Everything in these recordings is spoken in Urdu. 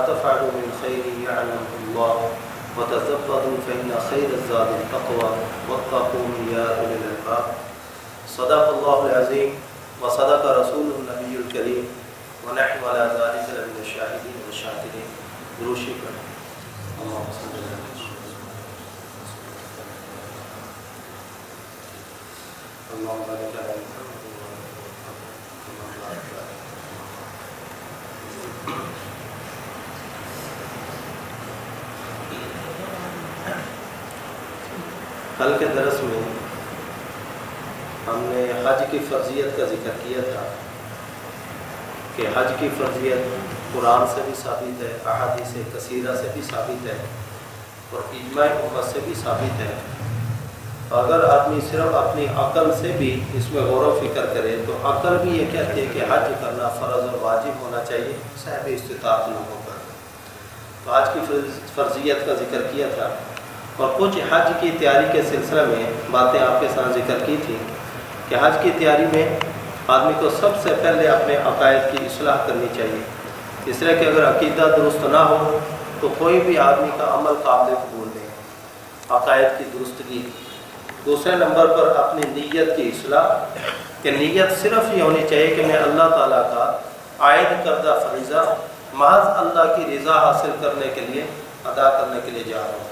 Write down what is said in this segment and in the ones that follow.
تفعلوا من خير يعلمه الله وتزودوا فإن خير الزاد التقوى واتقون يا أولي الألباب. صدق الله العظيم وصدق رسوله النبي الكريم ونحن على ذلك لمن الشاهدين والشاكرين. درود شکر. اللهم صل على اللهم بارك على محمد کل کے درس میں ہم نے حج کی فرضیت کا ذکر کیا تھا کہ حج کی فرضیت قرآن سے بھی ثابت ہے، احادیث کثیرہ سے بھی ثابت ہے اور اجماع امت سے بھی ثابت ہے. اگر آدمی صرف اپنی عقل سے بھی اس میں غور و فکر کرے تو عقل بھی یہ کہتی ہے کہ حج کرنا فرض اور واجب ہونا چاہیے صاحب استطاعت لوگوں پر. تو حج کی فرضیت کا ذکر کیا تھا اور کچھ حج کی تیاری کے سلسلہ میں باتیں آپ کے ساتھ ذکر کی تھی کہ حج کی تیاری میں آدمی کو سب سے پہلے اپنے عقائد کی اصلاح کرنی چاہیے. اس طرح کہ اگر عقیدہ درست نہ ہو تو کوئی بھی آدمی کا عمل قابل قبول نہیں. عقائد کی درستگی. دوسرے نمبر پر اپنی نیت کی اصلاح کہ نیت صرف یہ ہونی چاہیے کہ میں اللہ تعالیٰ کا عائد کردہ فریضہ محض اللہ کی رضا حاصل کرنے کے لیے ادا کرنے کے لیے جا رہا ہوں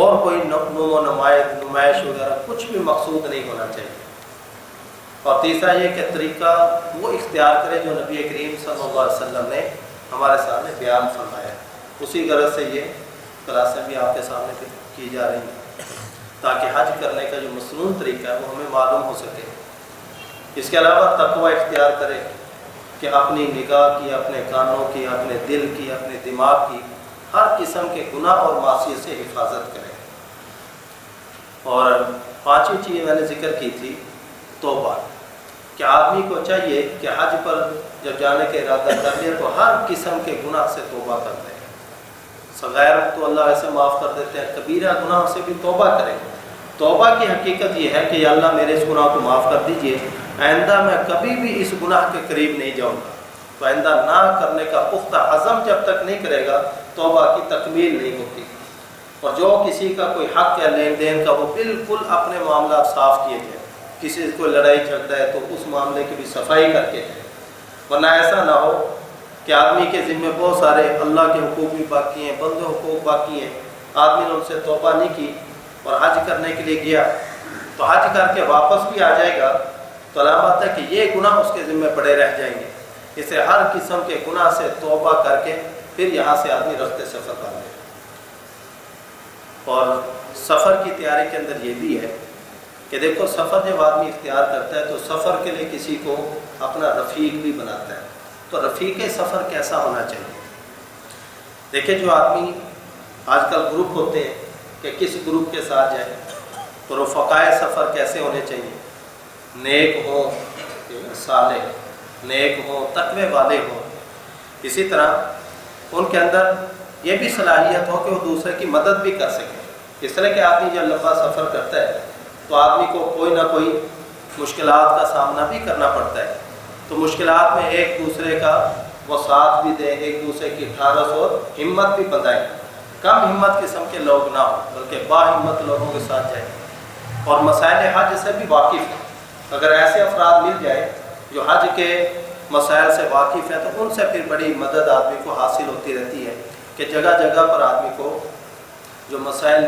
اور کوئی نمو و نمائش وغیرہ کچھ بھی مقصود نہیں ہونا چاہیے. اور تیسرا یہ کہ طریقہ وہ اختیار کرے جو نبی کریم صلی اللہ علیہ وسلم نے ہمارے سامنے بیان فرمایا. اسی غرض سے یہ کلاسیں بھی آپ کے سامنے کی جا رہی ہیں تاکہ حج کرنے کا جو مسنون طریقہ ہے وہ ہمیں معلوم ہو سکے. اس کے علاوہ تقوی اختیار کرے کہ اپنی نگاہ کی، اپنے کانوں کی، اپنے دل کی، اپنے دماغ کی ہر قسم کے گناہ اور معصیت سے حفاظت کرے. اور پانچویں چیز میں نے ذکر کی تھی توبہ کہ آدمی کو چاہیے کہ حج پر جب جانے کا ارادہ کر لے تو ہر قسم کے گناہ سے توبہ کر دے. صغائر تو اللہ ایسے معاف کر دیتے ہیں، کبیرہ گناہ سے بھی توبہ کرے. توبہ کی حقیقت یہ ہے کہ یا اللہ میرے اس گناہ کو معاف کر دیجئے، آئندہ میں کبھی بھی اس گناہ کے قریب نہیں جاؤں گا. تو آئندہ نہ کرنے کا پختہ عزم جب تک نہیں کرے گا توبہ کی تکمیل نہیں ہوتی. اور جو کسی کا کوئی حق یا لین دین کا وہ بالکل اپنے معاملات صاف کیے جائیں. کسی کو لڑائی جھگڑا ہے تو اس معاملے کی بھی صفائی کر کے جائیں. ورنہ ایسا نہ ہو کہ آدمی کے ذمہ بہت سارے اللہ کے حقوق بھی باقی ہیں، بندے حقوق باقی ہیں، آدمی نے ان سے توبہ نہیں کی اور حج کرنے کے لیے گیا تو حج کر کے واپس بھی آ جائے گا تو علامت ہے کہ یہ گناہ اس کے ذمہ پڑے رہ جائیں گے. اسے ہر قسم کے گناہ سے توبہ کر کے پھر یہاں سے آدمی رفتے سفر کر لے. اور سفر کی تیاری کے اندر یہ بھی ہے کہ دیکھو سفر جب آدمی اختیار کرتا ہے تو سفر کے لیے کسی کو اپنا رفیق بھی بناتا ہے. تو رفیق سفر کیسا ہونا چاہیے؟ دیکھیں جو آدمی آج کل گروپ ہوتے ہیں کہ کس گروپ کے ساتھ جائیں تو رفقائے سفر کیسے ہونے چاہیے؟ نیک ہوں، صالح، نیک ہوں، تقوی والے ہوں. اسی طرح ان کے اندر یہ بھی صلاحیت ہو کہ وہ دوسرے کی مدد بھی کر سکیں. اس طرح کہ آدمی جب لمبا سفر کرتا ہے تو آدمی کو کوئی نہ کوئی مشکلات کا سامنا بھی کرنا پڑتا ہے. تو مشکلات میں ایک دوسرے کا وہ ساتھ بھی دیں، ایک دوسرے کی ڈھارس اور ہمت بھی بندھائیں. کم ہمت قسم کے لوگ نہ ہوں بلکہ با ہمت لوگوں کے ساتھ جائیں اور مسائل حج سے بھی واقف ہیں. اگر ایسے افراد مل جائے جو حج کے مسائل سے واقف ہیں تو ان سے پھر بڑی مدد آدمی کو حاصل ہوتی رہتی ہے کہ جگہ جگہ پر آدمی کو جو مسائل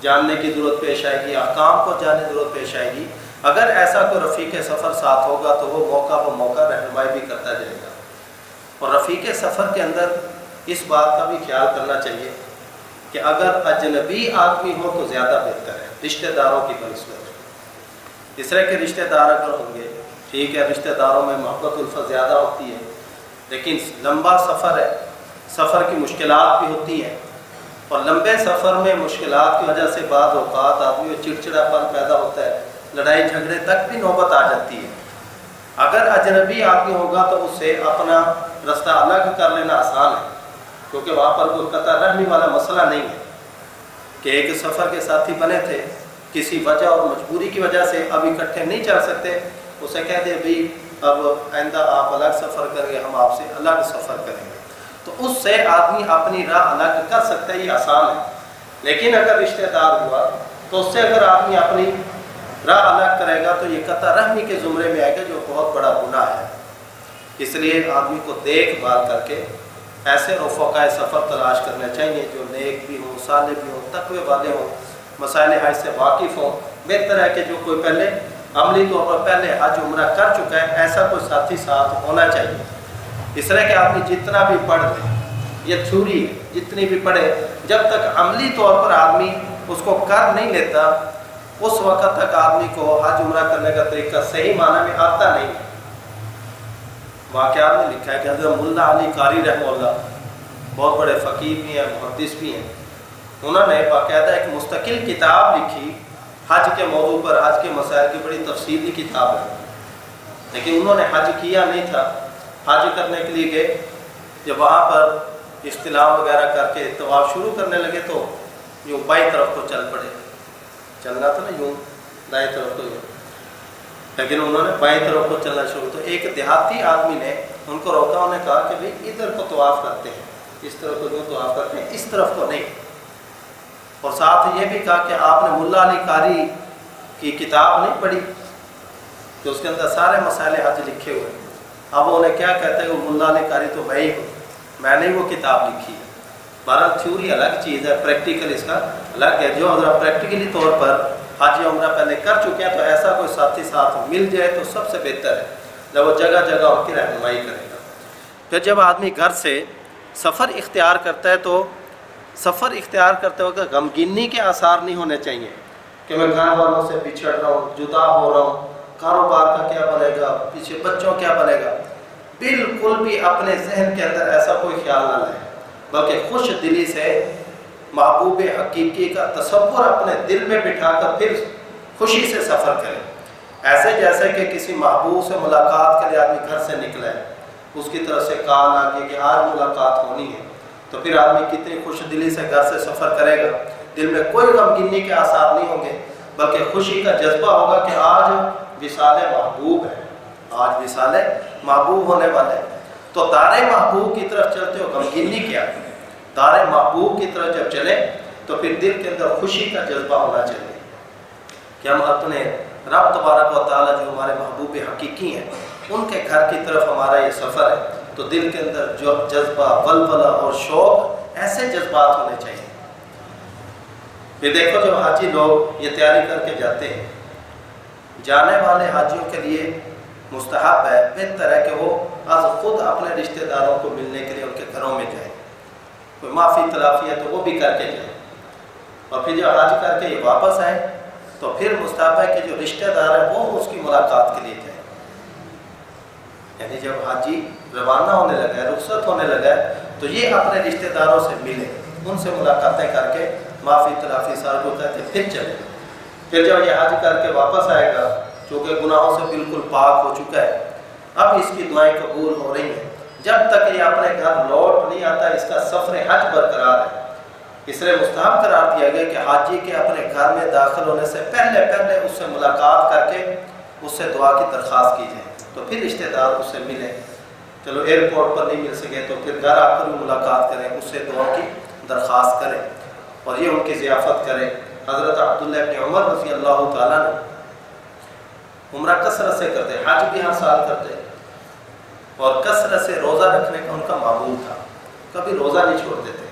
جاننے کی ضرورت پیش آئے گی، احکام کو جاننے کی ضرورت پیش آئے گی، اگر ایسا کوئی رفیق سفر ساتھ ہوگا تو وہ موقع رہنمائی بھی کرتا جائے گا. اور رفیق سفر کے اندر اس بات کا بھی خیال کرنا چاہیے کہ اگر اجنبی آدمی ہو تو زیادہ بہتر ہے رشتہ داروں کی بنسبت. اس طرح کے رشتہ دار اگر ہوں گے ٹھیک ہے، رشتہ داروں میں محبت الفت زیادہ ہوتی ہے، لیکن لمبا سفر ہے، سفر کی مشکلات بھی ہوتی ہیں اور لمبے سفر میں مشکلات کی وجہ سے بعض اوقات آدمی میں چڑچڑاپن پیدا ہوتا ہے، لڑائی جھگڑے تک بھی نوبت آ جاتی ہے. اگر اجنبی آدمی ہوگا تو اس سے اپنا رستہ الگ کر لینا آسان ہے کیونکہ وہاں پر کوئی قطع رہنے والا مسئلہ نہیں ہے کہ ایک سفر کے ساتھی بنے تھے، کسی وجہ اور مجبوری کی وجہ سے اب اکٹھے نہیں چل سکتے، اسے کہہ دے بھئی اب آئندہ آپ الگ سفر کریں گے، ہم آپ سے الگ سفر کریں گے. تو اس سے آدمی اپنی راہ الگ کر سکتا ہے، یہ آسان ہے۔ لیکن اگر رشتہ دار ہوا تو اس سے اگر آدمی اپنی راہ الگ کرے گا تو یہ قطع رحمی کے زمرے میں آئے گا، جو بہت بڑا گناہ ہے۔ اس لیے آدمی کو دیکھ بھال کر کے ایسے رفقائے سفر تلاش کرنا چاہیے جو نیک بھی ہوں، صالح بھی ہوں، تقوی والے ہوں، مسائل حج سے واقف ہوں۔ بہتر ہے کہ جو کوئی پہلے عملی طور پر پہلے حج عمرہ کر چکا ہے، ایسا کوئی ساتھی ساتھ ہونا چاہیے۔ اس طرح کہ آدمی جتنا بھی پڑھ لے، یہ تھیوری جتنی بھی پڑھے، جب تک عملی طور پر آدمی اس کو کر نہیں لیتا، اس وقت تک آدمی کو حج عمرہ کرنے کا طریقہ صحیح معنی میں آتا نہیں۔ واقعات میں لکھا ہے کہ حضرت ملا علی قاری رحمہ اللہ بہت بڑے فقیہ بھی ہیں، محدث بھی ہیں، انہوں نے باقاعدہ ایک مستقل کتاب لکھی حج کے موضوع پر، حج کے مسائل کی بڑی تفصیلی کتاب ہے، لیکن انہوں نے حج کیا نہیں تھا۔ حج کرنے کے لیے گئے، جب وہاں پر استلام وغیرہ کر کے طواف شروع کرنے لگے تو یوں بائیں طرف کو چل پڑے، چلنا تھا نا یوں دائیں طرف کو یوں، لیکن انہوں نے بائیں طرف کو چلنا شروع، تو ایک دیہاتی آدمی نے ان کو روکا، انہوں نے کہا کہ بھئی ادھر کو طواف کرتے ہیں، اس طرف کو یوں طواف کرتے ہیں، اس طرف کو نہیں۔ اور ساتھ یہ بھی کہا کہ آپ نے ملا علی قاری کی کتاب نہیں پڑھی کہ اس کے اندر سارے مسائل حج لکھے ہوئے ہیں۔ اب انہیں کیا کہتے ہیں کہ ملا علی قاری تو میں ہی ہوں، میں نے وہ کتاب لکھی ہے۔ بہرحال تھیوری الگ چیز ہے، پریکٹیکل اس کا الگ ہے۔ جو حضرت پریکٹیکلی طور پر حج عمرہ پہلے کر چکے ہیں تو ایسا کوئی ساتھی ساتھ مل جائے تو سب سے بہتر ہے، جب وہ جگہ جگہ ان کی رہنمائی کرے گا۔ پھر جب آدمی گھر سے سفر اختیار کرتا ہے تو سفر اختیار کرتے وقت غمگینی کے آثار نہیں ہونے چاہیے کہ میں گھر والوں سے بچھڑ رہا ہوں، جدا ہو رہا ہوں، کاروبار کا کیا بنے گا، پیچھے بچوں کیا بنے گا۔ بالکل بھی اپنے ذہن کے اندر ایسا کوئی خیال نہ لائے، بلکہ خوش دلی سے محبوب حقیقی کا تصور اپنے دل میں بٹھا کر پھر خوشی سے سفر کرے، ایسے جیسے کہ کسی محبوب سے ملاقات کے لیے آدمی گھر سے نکلا ہے، اس کی طرف سے کال آ گئی کہ آج ملاقات ہونی ہے، تو پھر آدمی کتنی خوش دلی سے گھر سے سفر کرے گا، دل میں کوئی غمگینی کے آثار نہیں ہوں گے، بلکہ خوشی کا جذبہ ہوگا کہ آج وصال محبوب ہے، آج وصال محبوب ہونے والے۔ تو دار محبوب کی طرف چلتے ہو غمگینی کیا؟ دار محبوب کی طرف جب چلے تو پھر دل کے اندر خوشی کا جذبہ ہونا چاہیے کہ ہم اپنے رب تبارک و تعالیٰ جو ہمارے محبوب حقیقی ہیں ان کے گھر کی طرف ہمارا یہ سفر ہے، تو دل کے اندر جو جذبہ، ولولہ اور شوق، ایسے جذبات ہونے چاہیے۔ پھر دیکھو جب حاجی لوگ یہ تیاری کر کے جاتے ہیں، جانے والے حاجیوں کے لیے مستحب ہے، بہتر ہے کہ وہ از خود اپنے رشتہ داروں کو ملنے کے لیے ان کے گھروں میں جائیں، کوئی معافی تلافی ہے تو وہ بھی کر کے جائیں، اور پھر جب حج کر کے یہ واپس آئیں تو پھر مستحب ہے کہ جو رشتہ دار ہیں وہ اس کی ملاقات کے لیے جائیں۔ یعنی جب حاجی روانہ ہونے لگا ہے، رخصت ہونے لگا ہے، تو یہ اپنے رشتہ داروں سے ملے، ان سے ملاقاتیں کر کے معافی تلافی سال کو کہتے پھر چلے۔ پھر جب یہ حج کر کے واپس آئے گا، چونکہ گناہوں سے بالکل پاک ہو چکا ہے، اب اس کی دعائیں قبول ہو رہی ہیں، جب تک یہ اپنے گھر لوٹ نہیں آتا اس کا سفر حج برقرار ہے۔ اس لیے مستحب قرار دیا گیا کہ حاجی کے اپنے گھر میں داخل ہونے سے پہلے اس سے ملاقات کر کے اس سے دعا کی درخواست کی جائے، تو پھر رشتہ دار اس سے ملیں۔ چلو ایئرپورٹ پر نہیں مل سکے تو پھر گھر آ کر بھی ملاقات کریں، اس سے دعا کی درخواست کریں اور یہ ان کی ضیافت کریں۔ حضرت عبداللہ ابن عمر رضی اللہ تعالیٰ نے عمرہ کثرت سے کرتے، حج بھی ہر سال کرتے، اور کثرت سے روزہ رکھنے کا ان کا معمول تھا، کبھی روزہ نہیں چھوڑتے تھے،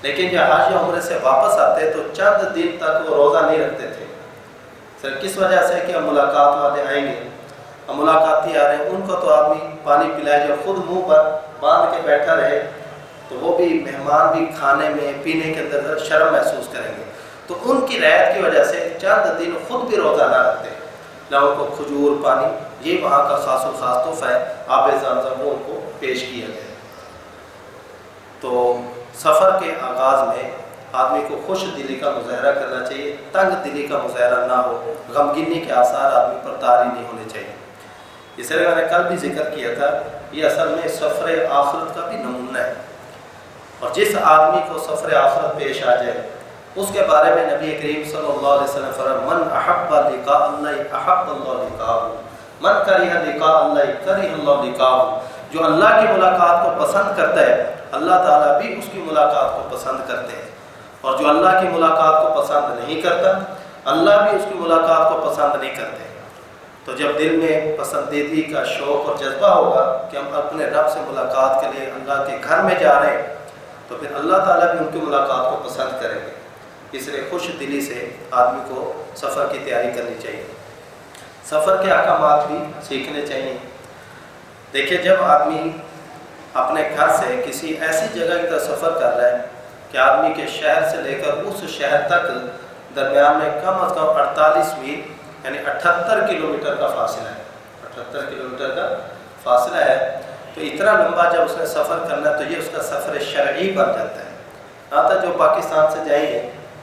لیکن جب حج یا عمرے سے واپس آتے تو چند دن تک وہ روزہ نہیں رکھتے تھے۔ صرف کس وجہ سے کہ ملاقات والے آئیں گے، ملاقاتی آ رہے ہیں، ان کو تو آدمی پانی پلائے، جب خود منہ پر باندھ کے بیٹھا رہے تو وہ بھی مہمان بھی کھانے میں پینے کے اندر شرم محسوس کریں گے، تو ان کی رعایت کی وجہ سے چند دن خود بھی روزہ نہ رکھتے، نہ ان کو کھجور پانی، یہ وہاں کا خاص و خاص تحفہ ہے، آب زمزم وہ ان کو پیش کیا گیا۔ تو سفر کے آغاز میں آدمی کو خوش دلی کا مظاہرہ کرنا چاہیے، تنگ دلی کا مظاہرہ نہ ہو، غمگینی کے آثار آدمی پر طاری نہیں ہونے چاہیے۔ اس لیے میں نے کل بھی ذکر کیا تھا، یہ اصل میں سفر آخرت کا بھی نمونہ ہے، اور جس آدمی کو سفر آخرت پیش آ جائے اس کے بارے میں نبی کریم صلی اللہ علیہ وسلم فرمایا، من احب لقاء اللہ احب اللہ لقاءہ، من کرہ لقاء اللہ کرہ اللہ لقاءہ، جو اللہ کی ملاقات کو پسند کرتا ہے اللہ تعالیٰ بھی اس کی ملاقات کو پسند کرتے ہیں، اور جو اللہ کی ملاقات کو پسند نہیں کرتا اللہ بھی اس کی ملاقات کو پسند نہیں کرتے۔ تو جب دل میں پسندیدگی کا شوق اور جذبہ ہوگا کہ ہم اپنے رب سے ملاقات کے لیے اللہ کے گھر میں جا رہے ہیں، تو پھر اللہ تعالیٰ بھی ان کی ملاقات کو پسند کریں گے۔ اس لیے خوش دلی سے آدمی کو سفر کی تیاری کرنی چاہیے، سفر کے احکامات بھی سیکھنے چاہیے۔ دیکھیے، جب آدمی اپنے گھر سے کسی ایسی جگہ کی طرف سفر کر رہا ہے کہ آدمی کے شہر سے لے کر اس شہر تک درمیان میں کم از کم 48 میل یعنی 78 کلومیٹر کا فاصلہ ہے، 78 کلومیٹر کا فاصلہ ہے، تو اتنا لمبا جب اس نے سفر کرنا ہے تو یہ اس کا سفر شرعی بن جاتا ہے۔ یہاں تک جو پاکستان سے جائیں گے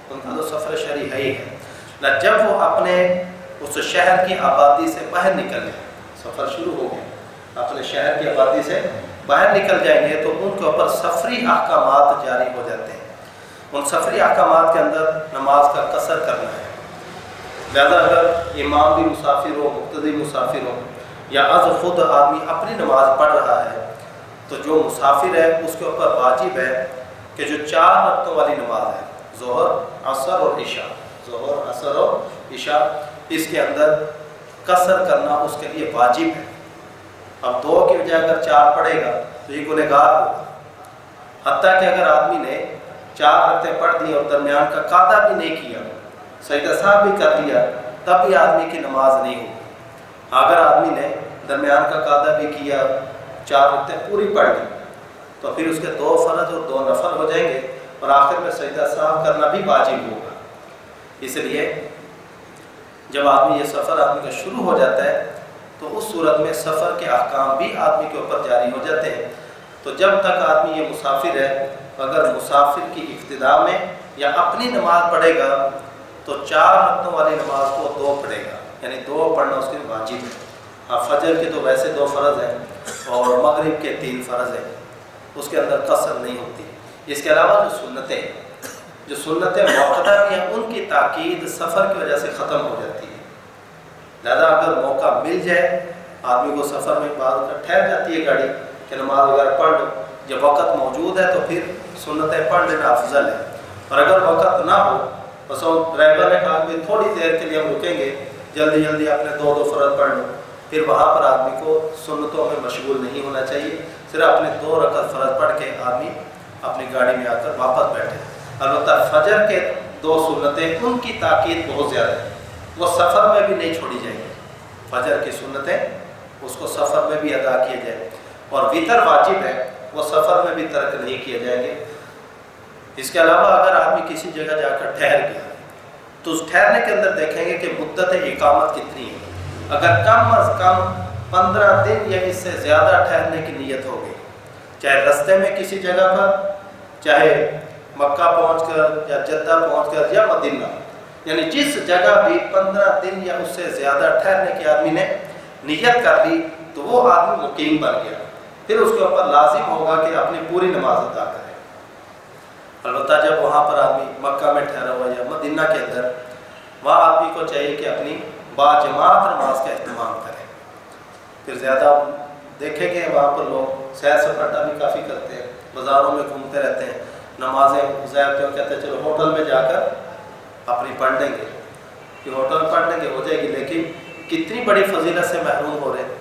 ان کا تو سفر شرعی ہے ہی ہے۔ جب وہ اپنے اس شہر کی آبادی سے باہر نکلیں، سفر شروع ہو گیا، اپنے شہر کی آبادی سے باہر نکل جائیں گے تو ان کے اوپر سفری احکامات جاری ہو جاتے ہیں۔ ان سفری احکامات کے اندر نماز کا قصر کرنا ہے، لہذا اگر امام بھی مسافر ہو، مقتدی مسافر ہو، یا از خود آدمی اپنی نماز پڑھ رہا ہے، تو جو مسافر ہے اس کے اوپر واجب ہے کہ جو 4 رکعتوں والی نماز ہے، ظہر، عصر اور عشاء، ظہر، عصر اور عشاء، اس کے اندر قصر کرنا اس کے لیے واجب ہے۔ اب 2 کی بجائے اگر 4 پڑھے گا تو یہ گنہگار ہوگا، حتیٰ کہ اگر آدمی نے 4 رکعتیں پڑھ دی اور درمیان کا قاعدہ بھی نہیں کیا، سجدہ سہو بھی کر لیا، تب بھی آدمی کی نماز نہیں ہوگی۔ اگر آدمی نے درمیان کا قاعدہ بھی کیا، 4 رکعتیں پوری پڑھ لی، تو پھر اس کے 2 فرض اور 2 نفل ہو جائیں گے، اور آخر میں سجدہ سہو کرنا بھی واجب ہوگا۔ اس لیے جب آدمی یہ سفر آدمی کا شروع ہو جاتا ہے تو اس صورت میں سفر کے احکام بھی آدمی کے اوپر جاری ہو جاتے ہیں۔ تو جب تک آدمی یہ مسافر ہے، اگر مسافر کی ابتدا میں یا اپنی نماز پڑھے گا تو 4 رکعتوں والی نماز کو 2 پڑھے گا، یعنی 2 پڑھنا اس کے واجب ہے۔ اب فجر کے تو ویسے 2 فرض ہیں اور مغرب کے 3 فرض ہیں، اس کے اندر قصر نہیں ہوتی۔ اس کے علاوہ جو سنتیں موقعہ بھی ہیں، ان کی تاکید سفر کی وجہ سے ختم ہو جاتی ہے۔ لہذا اگر موقع مل جائے آدمی کو سفر میں بعض ٹھہر جاتی ہے گاڑی کہ نماز وغیرہ پڑھ لو، جب وقت موجود ہے تو پھر سنتیں پڑھ لینا افضل ہے۔ اور اگر وقت نہ ہو، بس ڈرائیور نے کہا کہ تھوڑی دیر کے لیے ہم رکیں گے، جلدی جلدی اپنے 2 فرض پڑھ لو، پھر وہاں پر آدمی کو سنتوں میں مشغول نہیں ہونا چاہیے، صرف اپنے 2 رکعت فرض پڑھ کے آدمی اپنی گاڑی میں آ کر واپس بیٹھے۔ البتہ فجر کے 2 سنتیں ان کی تاکید بہت زیادہ ہے، وہ سفر میں بھی نہیں چھوڑی جائیں گی۔ فجر کی سنتیں اس کو سفر میں بھی ادا کیے جائیں، اور وتر واجب ہے، وہ سفر میں بھی ترک نہیں کیے جائیں گے۔ اس کے علاوہ اگر آدمی کسی جگہ جا کر ٹھہر گیا تو اس ٹھہرنے کے اندر دیکھیں گے کہ مدت اقامت کتنی ہے۔ اگر کم از کم 15 دن یا اس سے زیادہ ٹھہرنے کی نیت ہو گئی، چاہے رستے میں کسی جگہ پر، چاہے مکہ پہنچ کر یا جدہ پہنچ کر یا مدینہ، یعنی جس جگہ بھی 15 دن یا اس سے زیادہ ٹھہرنے کی آدمی نے نیت کر لی تو وہ آدمی مقیم بن گیا، پھر اس کے اوپر لازم ہوگا کہ اپنی پوری نماز ادا کرے۔ البتہ جب وہاں پر آدمی مکہ میں ٹھہرا ہوا یا مدینہ کے اندر، وہاں آدمی کو چاہیے کہ اپنی باجماعت نماز کا اہتمام کرے۔ پھر زیادہ دیکھیں گے وہاں پر لوگ سیر سپاٹا بھی کافی کرتے ہیں، بازاروں میں گھومتے رہتے ہیں، نمازیں ضائع کیوں کہتے ہیں چلو ہوٹل میں جا کر اپنی پڑھ لیں گے، کہ ہوٹل پڑھ لیں گے ہو جائے گی، لیکن کتنی بڑی فضیلت سے محروم ہو رہے ہیں۔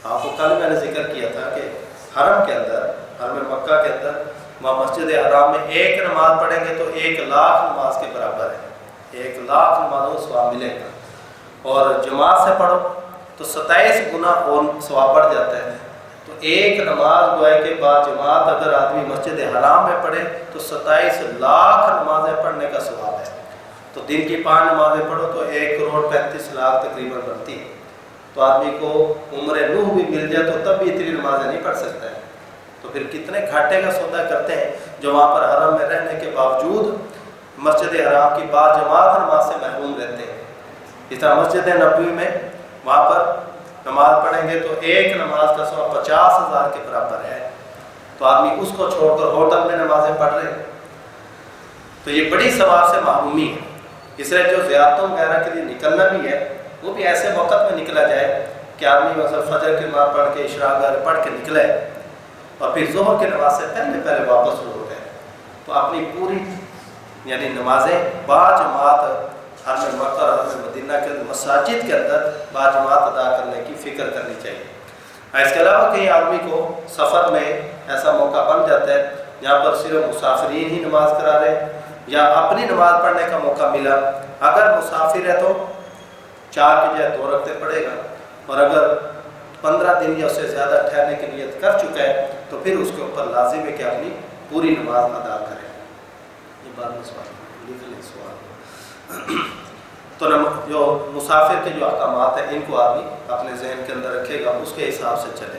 آپ کو کل میں نے ذکر کیا تھا کہ حرم کے اندر، حرم مکہ کے اندر، وہاں مسجد حرام میں 1 نماز پڑھیں گے تو 1 لاکھ نماز کے برابر ہے، 1 لاکھ نمازوں کا ثواب ملے گا، اور جماعت سے پڑھو تو 27 گنا اور ثواب بڑھ جاتا ہے۔ تو 1 نماز گویا کہ بعد جماعت اگر آدمی مسجد حرام میں پڑھے تو 27 لاکھ نمازیں پڑھنے کا ثواب ہے۔ تو دن کی 5 نمازیں پڑھو تو 1 کروڑ 35 لاکھ تقریباً بنتی ہے۔ تو آدمی کو عمر نوح بھی مل جائے تو تب بھی اتنی نمازیں نہیں پڑھ سکتا ہے، تو پھر کتنے گھاٹے کا سودا کرتے ہیں جو وہاں پر حرم میں رہنے کے باوجود مسجد حرام کی بعض جماعت نماز سے محروم رہتے ہیں۔ اس طرح مسجد نبوی میں وہاں پر نماز پڑھیں گے تو 1 نماز کا ثواب 50,000 کے برابر ہے، تو آدمی اس کو چھوڑ کر ہوٹل میں نمازیں پڑھ رہے ہیں، تو یہ بڑی ثواب سے محرومی ہے۔ اس لیے جو زیارتوں وغیرہ کے لیے نکلنا بھی ہے وہ بھی ایسے وقت میں نکلا جائے کہ آدمی مثلا فجر کی نماز پڑھ کے عشاء وغیرہ پڑھ کے نکلے، اور پھر ظہر کی نماز سے پہلے واپس لوٹ گئے تو اپنی پوری یعنی نمازیں باجماعت حرم مکہ اور حرم مدینہ کے مساجد کے اندر باجماعت ادا کرنے کی فکر کرنی چاہیے۔ اس کے علاوہ کئی آدمی کو سفر میں ایسا موقع بن جاتا ہے جہاں پر صرف مسافرین ہی نماز کرا رہے یا اپنی نماز پڑھنے کا موقع ملا، اگر مسافر ہے تو 4 کی جگہ 2 رکعتیں پڑھے گا، اور اگر 15 دن یا اس سے زیادہ ٹھہرنے کی نیت کر چکا ہے تو پھر اس کے اوپر لازم ہے کہ اپنی پوری نماز ادا کرے۔ یہ بات میں سوال لکھ لیں سوال۔ تو جو مسافر کے جو احکامات ہیں ان کو آدمی اپنے ذہن کے اندر رکھے گا، اس کے حساب سے چلے۔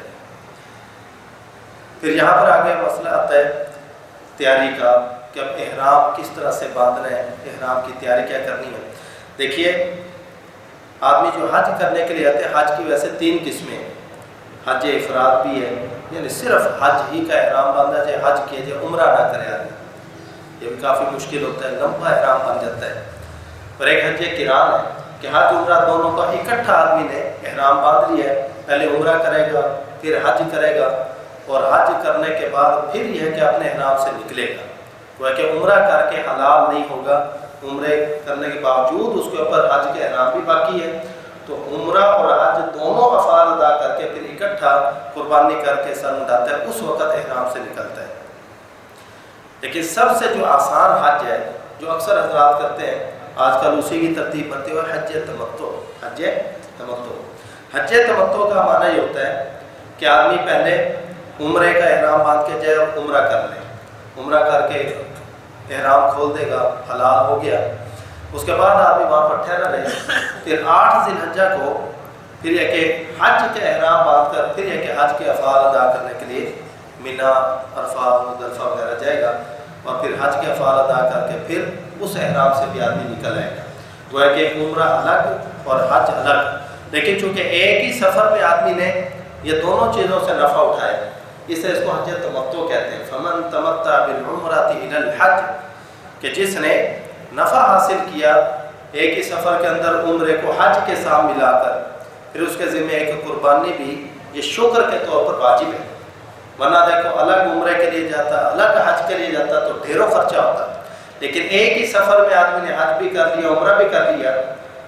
پھر یہاں پر آگے مسئلہ آتا ہے تیاری کا کہ اب احرام کس طرح سے باندھنا ہے، احرام کی تیاری کیا کرنی ہے۔ دیکھیے آدمی جو حج کرنے کے لیے آتے ہیں، حج کی ویسے 3 قسمیں ہیں، حج افراد بھی ہے یعنی صرف حج ہی کا احرام باندھا جائے، حج کیا جائے، عمرہ نہ کرے آدمی، یہ بھی کافی مشکل ہوتا ہے، لمبا احرام بن جاتا ہے۔ اور ایک حج قران ہے کہ حج عمرہ دونوں کا اکٹھا آدمی نے احرام باندھ لیا ہے، پہلے عمرہ کرے گا پھر حج کرے گا، اور حج کرنے کے بعد پھر یہ ہے کہ اپنے احرام سے نکلے گا، وہ کہ عمرہ کر کے حلال نہیں ہوگا، عمرے کرنے کے باوجود اس کے اوپر حج کے احرام بھی باقی ہے، تو عمرہ اور حج دونوں افعال ادا کر کے پھر اکٹھا قربانی کر کے سر مڈاتا ہے، اس وقت احرام سے نکلتا ہے۔ لیکن سب سے جو آسان حج ہے جو اکثر حضرات کرتے ہیں آج کل اسی کی ترتیب بنتے ہوئے حج تمتع۔ حج تمتع، حج تمتع کا معنی یہ ہوتا ہے کہ آدمی پہلے عمرے کا احرام باندھ کے جائے اور عمرہ کر لے، عمرہ کر کے احرام کھول دے گا، حلال ہو گیا، اس کے بعد آدمی وہاں پر ٹھہرا رہے، پھر 8 ذی الحجہ کو پھر یہ کہ حج کے احرام باندھ کر پھر یہ کہ حج کے افعال ادا کرنے کے لیے منی، عرفات، مزدلفہ وغیرہ جائے گا، اور پھر حج کے افعال ادا کر کے پھر اس احرام سے بھی آدمی نکل آئے گا، وہ ہے کہ عمرہ الگ اور حج الگ۔ لیکن چونکہ ایک ہی سفر میں آدمی نے یہ دونوں چیزوں سے نفع اٹھائے، اسے اس کو حج تمتع کہتے ہیں۔ فمن تمتع بالعمرۃ الی الحج، کہ جس نے نفع حاصل کیا ایک ہی سفر کے اندر عمرے کو حج کے ساتھ ملا کر، پھر اس کے ذمہ ایک قربانی بھی یہ شکر کے طور پر واجب ہے، ورنہ دیکھو الگ عمرے کے لیے جاتا، الگ حج کے لیے جاتا تو ڈھیروں خرچہ ہوتا، لیکن ایک ہی سفر میں آدمی نے حج بھی کر لیا، عمرہ بھی کر لیا،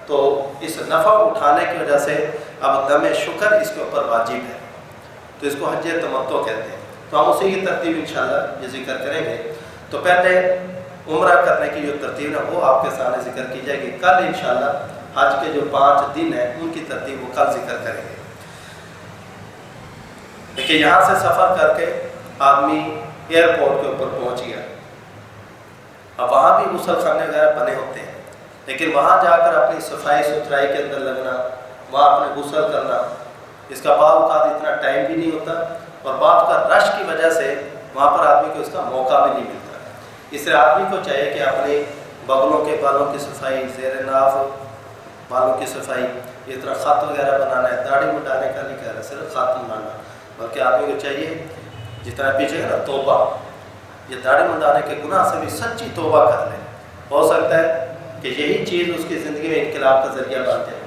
تو اس نفع اٹھانے کی وجہ سے اب دم شکر اس کے اوپر واجب ہے، تو اس کو حج تمتع کہتے ہیں۔ تو ہم اسی کی ترتیب انشاءاللہ یہ ذکر کریں گے۔ تو پہلے عمرہ کرنے کی جو ترتیب ہے وہ آپ کے سامنے ذکر کی جائے گی، کل انشاءاللہ حج کے جو 5 دن ہیں ان کی ترتیب وہ کل ذکر کریں گے۔ دیکھیے یہاں سے سفر کر کے آدمی ایئرپورٹ کے اوپر پہنچ گیا، اب وہاں بھی غسل خانے وغیرہ بنے ہوتے ہیں، لیکن وہاں جا کر اپنی صفائی ستھرائی کے اندر لگنا، وہاں اپنے غسل کرنا، اس کا بعض اوقات اتنا ٹائم بھی نہیں ہوتا، اور بعض کا رش کی وجہ سے وہاں پر آدمی کو اس کا موقع بھی نہیں ملتا۔ اس سے آدمی کو چاہیے کہ اپنے بغلوں کے بالوں کی صفائی، زیر ناف بالوں کی صفائی، اس طرح خط وغیرہ بنانا ہے، داڑھی مٹانے کا نہیں کہہ رہا صرف خط بنانا، بلکہ آدمی کو چاہیے جس طرح پیچھے ہے نا توبہ، یہ داڑھی منڈانے کے گناہ سے بھی سچی توبہ کر لیں، ہو سکتا ہے کہ یہی چیز اس کی زندگی میں انقلاب کا ذریعہ بن جائے،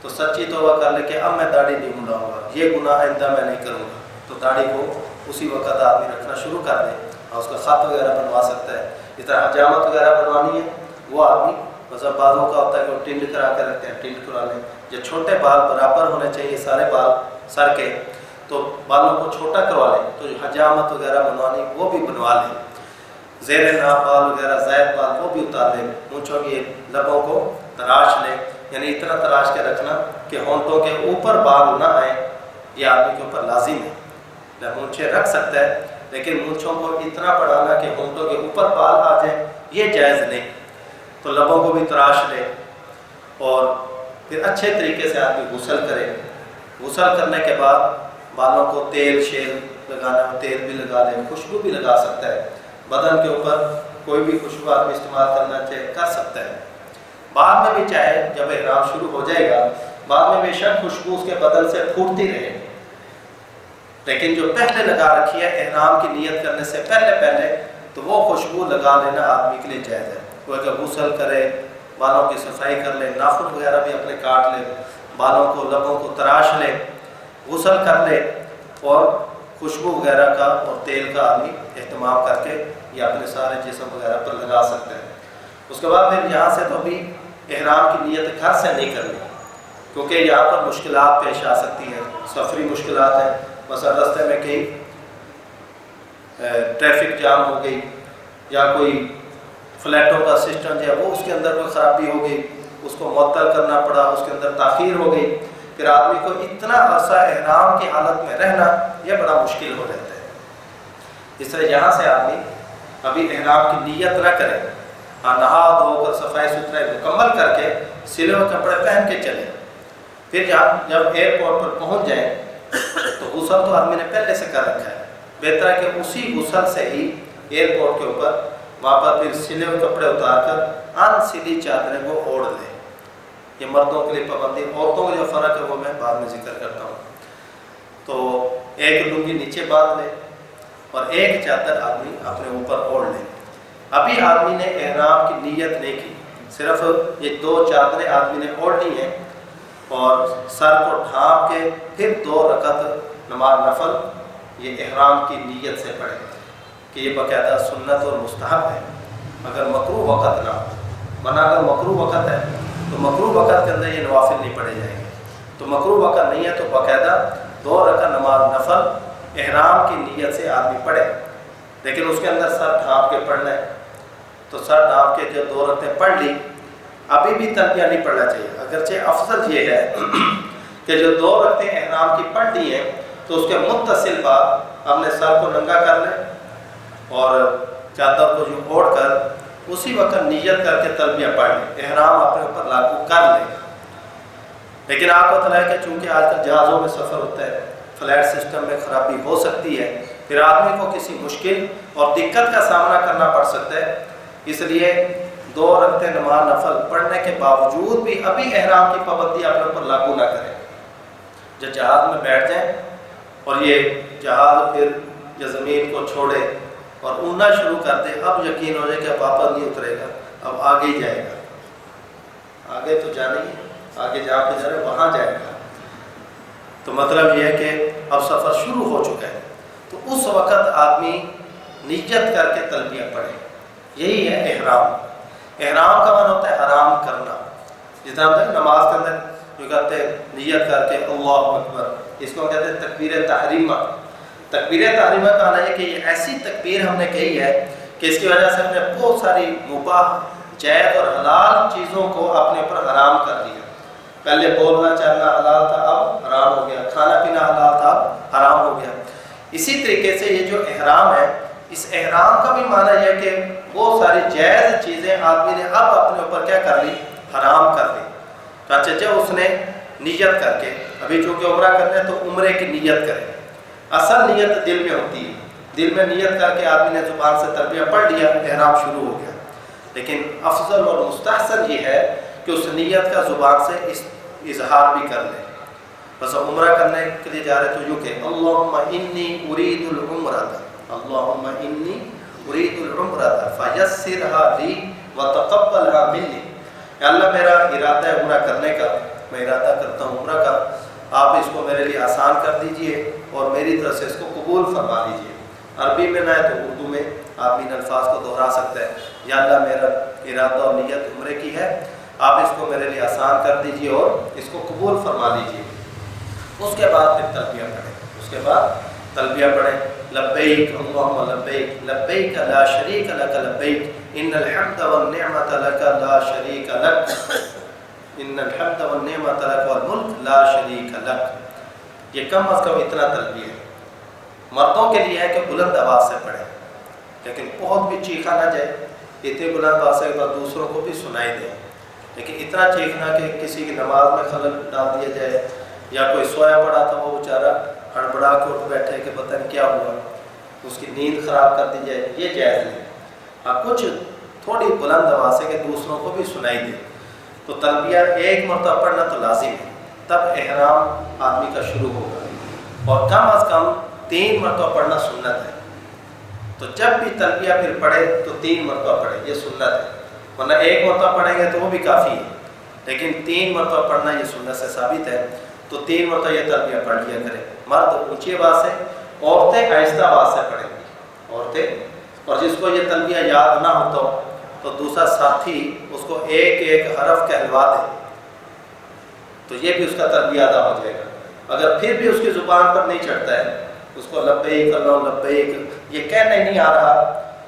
تو سچی توبہ کر لے کہ اب میں داڑھی نہیں منڈاؤں گا، یہ گناہ آئندہ میں نہیں کروں گا، تو داڑھی کو اسی وقت آدمی رکھنا شروع کر دے، اور اس کا خط وغیرہ بنوا سکتا ہے۔ اس طرح حجامت وغیرہ بنوانی ہے، وہ آدمی مطلب بعضوں کا ہوتا ہے کہ وہ ٹنڈ کرا کے رکھتے ہیں، ٹنڈ کرا لیں، یا چھوٹے بال برابر ہونے چاہیے سارے بال سر کے، تو بالوں کو چھوٹا کروا لیں، تو جو حجامت وغیرہ بنوانی وہ بھی بنوا لیں، زیر ناف بال وغیرہ زائد بال وہ بھی اتار لیں، مونچھوں کی لبوں کو تراش لیں، یعنی اتنا تراش کے رکھنا کہ ہونٹوں کے اوپر بال نہ آئیں، یہ آدمی کے اوپر لازم ہے۔ مونچھیں رکھ سکتا ہے لیکن مونچھوں کو اتنا بڑھانا کہ ہونٹوں کے اوپر بال آ جائیں یہ جائز نہیں، تو لبوں کو بھی تراش لے، اور پھر اچھے طریقے سے آدمی غسل کرے، غسل کرنے کے بعد بالوں کو تیل شیل لگانا ہو تیل بھی لگا لے، خوشبو بھی لگا سکتا ہے، بدن کے اوپر کوئی بھی خوشبو آدمی استعمال کرنا چاہے کر سکتا ہے، بعد میں بھی چاہے جب احرام شروع ہو جائے گا بعد میں بے شک خوشبو اس کے بدن سے پھوٹتی رہے، لیکن جو پہلے لگا رکھی ہے احرام کی نیت کرنے سے پہلے تو وہ خوشبو لگا لینا آدمی کے لیے جائز ہے، وہ اگر غسل کرے، بالوں کی صفائی کر لے، ناخن وغیرہ بھی اپنے کاٹ لے، بالوں کو لبوں کو تراش لے، غسل کر لے، اور خوشبو وغیرہ کا اور تیل کا آدمی اہتمام کر کے یا اپنے سارے جسم وغیرہ پر لگا سکتے ہیں۔ اس کے بعد پھر یہاں سے تو ابھی احرام کی نیت گھر سے نہیں کرنی، کیونکہ یہاں پر مشکلات پیش آ سکتی ہیں، سفری مشکلات ہیں، مثلا راستے میں کہیں ٹریفک جام ہو گئی یا کوئی فلیٹوں کا سسٹم جو ہے وہ اس کے اندر کوئی خرابی ہو گئی، اس کو معطل کرنا پڑا، اس کے اندر تاخیر ہو گئی، پھر آدمی کو اتنا عرصہ احرام کی حالت میں رہنا یہ بڑا مشکل ہو جاتا ہے۔ اس طرح یہاں سے آدمی ابھی احرام کی نیت نہ کرے، نہا دھو کر صفائی ستھرائی مکمل کر کے سلے ہوئے کپڑے پہن کے چلے، پھر جب ایئرپورٹ پر پہنچ جائیں تو غسل تو آدمی نے پہلے سے کر رکھا ہے، بہتر ہے کہ اسی غسل سے ہی ایئرپورٹ کے اوپر وہاں پر پھر سلے ہوئے کپڑے اتار کر ان سلی چادریں کو اوڑھ لے۔ یہ مردوں کے لیے پابندی، عورتوں کا جو فرق ہے وہ میں بعد میں ذکر کرتا ہوں۔ تو ایک لنگی نیچے باندھ لے اور ایک چادر آدمی اپنے اوپر اوڑھ لے۔ ابھی آدمی نے احرام کی نیت نہیں کی، صرف یہ 2 چادریں آدمی نے اوڑھنی ہیں اور سر کو ڈھانپ کے پھر 2 رکعت نماز نفل یہ احرام کی نیت سے پڑھے کہ یہ باقاعدہ سنت اور مستحب ہے۔ اگر مکروہ وقت نہ ہو، ورنہ اگر مکروہ وقت ہے تو مکروہ وقت کے اندر یہ نوافل نہیں پڑھے جائیں گے، تو مکروہ وقت نہیں ہے تو باقاعدہ 2 رکعت نماز نفل احرام کی نیت سے آدمی پڑھے، لیکن اس کے اندر سر ڈھانپ کے پڑھنا ہے، تو سر ڈھانپ کے جو 2 رکعتیں پڑھ لی، ابھی بھی تلبیہ نہیں پڑھنا چاہیے۔ اگرچہ افضل یہ ہے کہ جو 2 رکعتیں احرام کی پڑھ لی ہیں تو اس کے متصل بعد اپنے سر کو ننگا کر لیں اور چادر کو جو اوڑھ کر اسی وقت نیت کر کے تلبیہ پڑھ لیں، احرام اپنے اوپر لاگو کر لیں۔ لیکن آپ کو پتہ ہے کہ چونکہ آج کل جہازوں میں سفر ہوتا ہے، فلائٹ سسٹم میں خرابی ہو سکتی ہے، پھر آدمی کو کسی مشکل اور دقت کا سامنا کرنا پڑ سکتا ہے، اس لیے 2 رکعتیں نماز نفل پڑھنے کے باوجود بھی ابھی احرام کی پابندی اپنے اوپر لاگو نہ کریں۔ جب جہاز میں بیٹھ جائیں اور یہ جہاز پھر یا زمین کو چھوڑے اور اڑنا شروع کر دے، اب یقین ہو جائے کہ اب واپس نہیں اترے گا، اب آگے ہی جائے گا، آگے تو جانا ہی ہے، آگے جہاں پہ جا رہے وہاں جائے گا۔ تو مطلب یہ ہے کہ اب سفر شروع ہو چکا ہے، تو اس وقت آدمی نیت کر کے تلبیہ پڑھے، یہی ہے احرام۔ احرام کا معنی ہوتا ہے حرام کرنا، جس طرح ہم نماز کے اندر جو کہتے ہیں نیت کر کے اللہ اکبر، اس کو کہتے ہیں تکبیر تحریمہ۔ تکبیر تحریمہ کا معنی ہے کہ یہ ایسی تکبیر ہم نے کہی ہے کہ اس کی وجہ سے ہم نے بہت ساری مباح، جائز اور حلال چیزوں کو اپنے اوپر حرام کر دیا۔ پہلے بولنا چلنا حلال تھا، اب حرام ہو گیا، کھانا پینا حلال تھا، اب حرام ہو گیا۔ اسی طریقے سے یہ جو احرام ہے، اس احرام کا بھی معنی یہ ہے کہ وہ ساری جائز چیزیں آدمی نے اب اپنے اوپر کیا کر لی، حرام کر لی۔ چاچا جب اس نے نیت کر کے، ابھی چونکہ عمرہ کرنا ہے تو عمرے کی نیت کرے، اصل نیت دل میں ہوتی ہے، دل میں نیت کر کے آدمی نے زبان سے تلبیہ پڑھ لیا، احرام شروع ہو گیا۔ لیکن افضل اور مستحسن یہ ہے کہ اس نیت کا زبان سے اظہار بھی کر لے۔ بس عمرہ کرنے کے لیے جا رہے تو یوں کہ اللہم انی ارید العمرۃ، اللہم انی ارید العمرۃ فیسرھا لی وتقبلھا منی۔ کہ اللہ میرا ارادہ ہے عمرہ کرنے کا، میں ارادہ کرتا ہوں عمرہ کا، آپ اس کو میرے لیے آسان کر دیجئے اور میری طرف سے اس کو قبول فرما لیجئے۔ عربی میں نہ ہے تو اردو میں آپ ان الفاظ کو دہرا سکتے ہیں، یا اللہ میرا ارادہ اور نیت عمرے کی ہے، آپ اس کو میرے لیے آسان کر دیجئے اور اس کو قبول فرما لیجئے۔ اس کے بعد پھر تلبیہ پڑھیں، اس کے بعد تلبیہ پڑھیں، لبیک اللہم لبیک لبیک لا شریک لک لبیک ان الحمد والنعمت لک لا شریک لک ان الحمد والنعمت لک والملک لا شریک لک۔ یہ کم از کم اتنا تلبیہ ہے۔ مردوں کے لیے ہے کہ بلند آواز سے پڑھیں، لیکن بہت بھی چیخا نہ جائے، اتنی بلند آواز سے دوسروں کو بھی سنائی دے، لیکن اتنا چیخنا کہ کسی کی نماز میں خلل ڈال دیا جائے، یا کوئی سویا پڑا تھا وہ بیچارہ ہڑبڑا کے اٹھ بیٹھے کہ پتہ نہیں کیا ہوا، اس کی نیند خراب کر دی جائے، یہ جائز نہیں۔ ہاں کچھ تھوڑی بلند آواز سے کہ دوسروں کو بھی سنائی دے۔ تو تلبیہ ایک مرتبہ پڑھنا تو لازم ہے، تب احرام آدمی کا شروع ہوگا، اور کم از کم 3 مرتبہ پڑھنا سنت ہے۔ تو جب بھی تلبیہ پھر پڑھے تو 3 مرتبہ پڑھے، یہ سنت ہے، ورنہ 1 مرتبہ پڑھیں گے تو وہ بھی کافی ہے، لیکن 3 مرتبہ پڑھنا یہ سنت سے ثابت ہے۔ تو 3 مرتبہ یہ تلبیہ پڑھ لیا کرے، مرد اونچی آواز سے عورتیں آہستہ آواز سے پڑھیں گی، عورتیں، اور جس کو یہ تلبیہ یاد نہ ہو تو دوسرا ساتھی اس کو ایک ایک حرف کہلوا دے تو یہ بھی اس کا تلبیہ ادا ہو جائے گا۔ اگر پھر بھی اس کی زبان پر نہیں چڑھتا ہے، اس کو لبیک اللہم لبیک یہ کہنے نہیں آ رہا،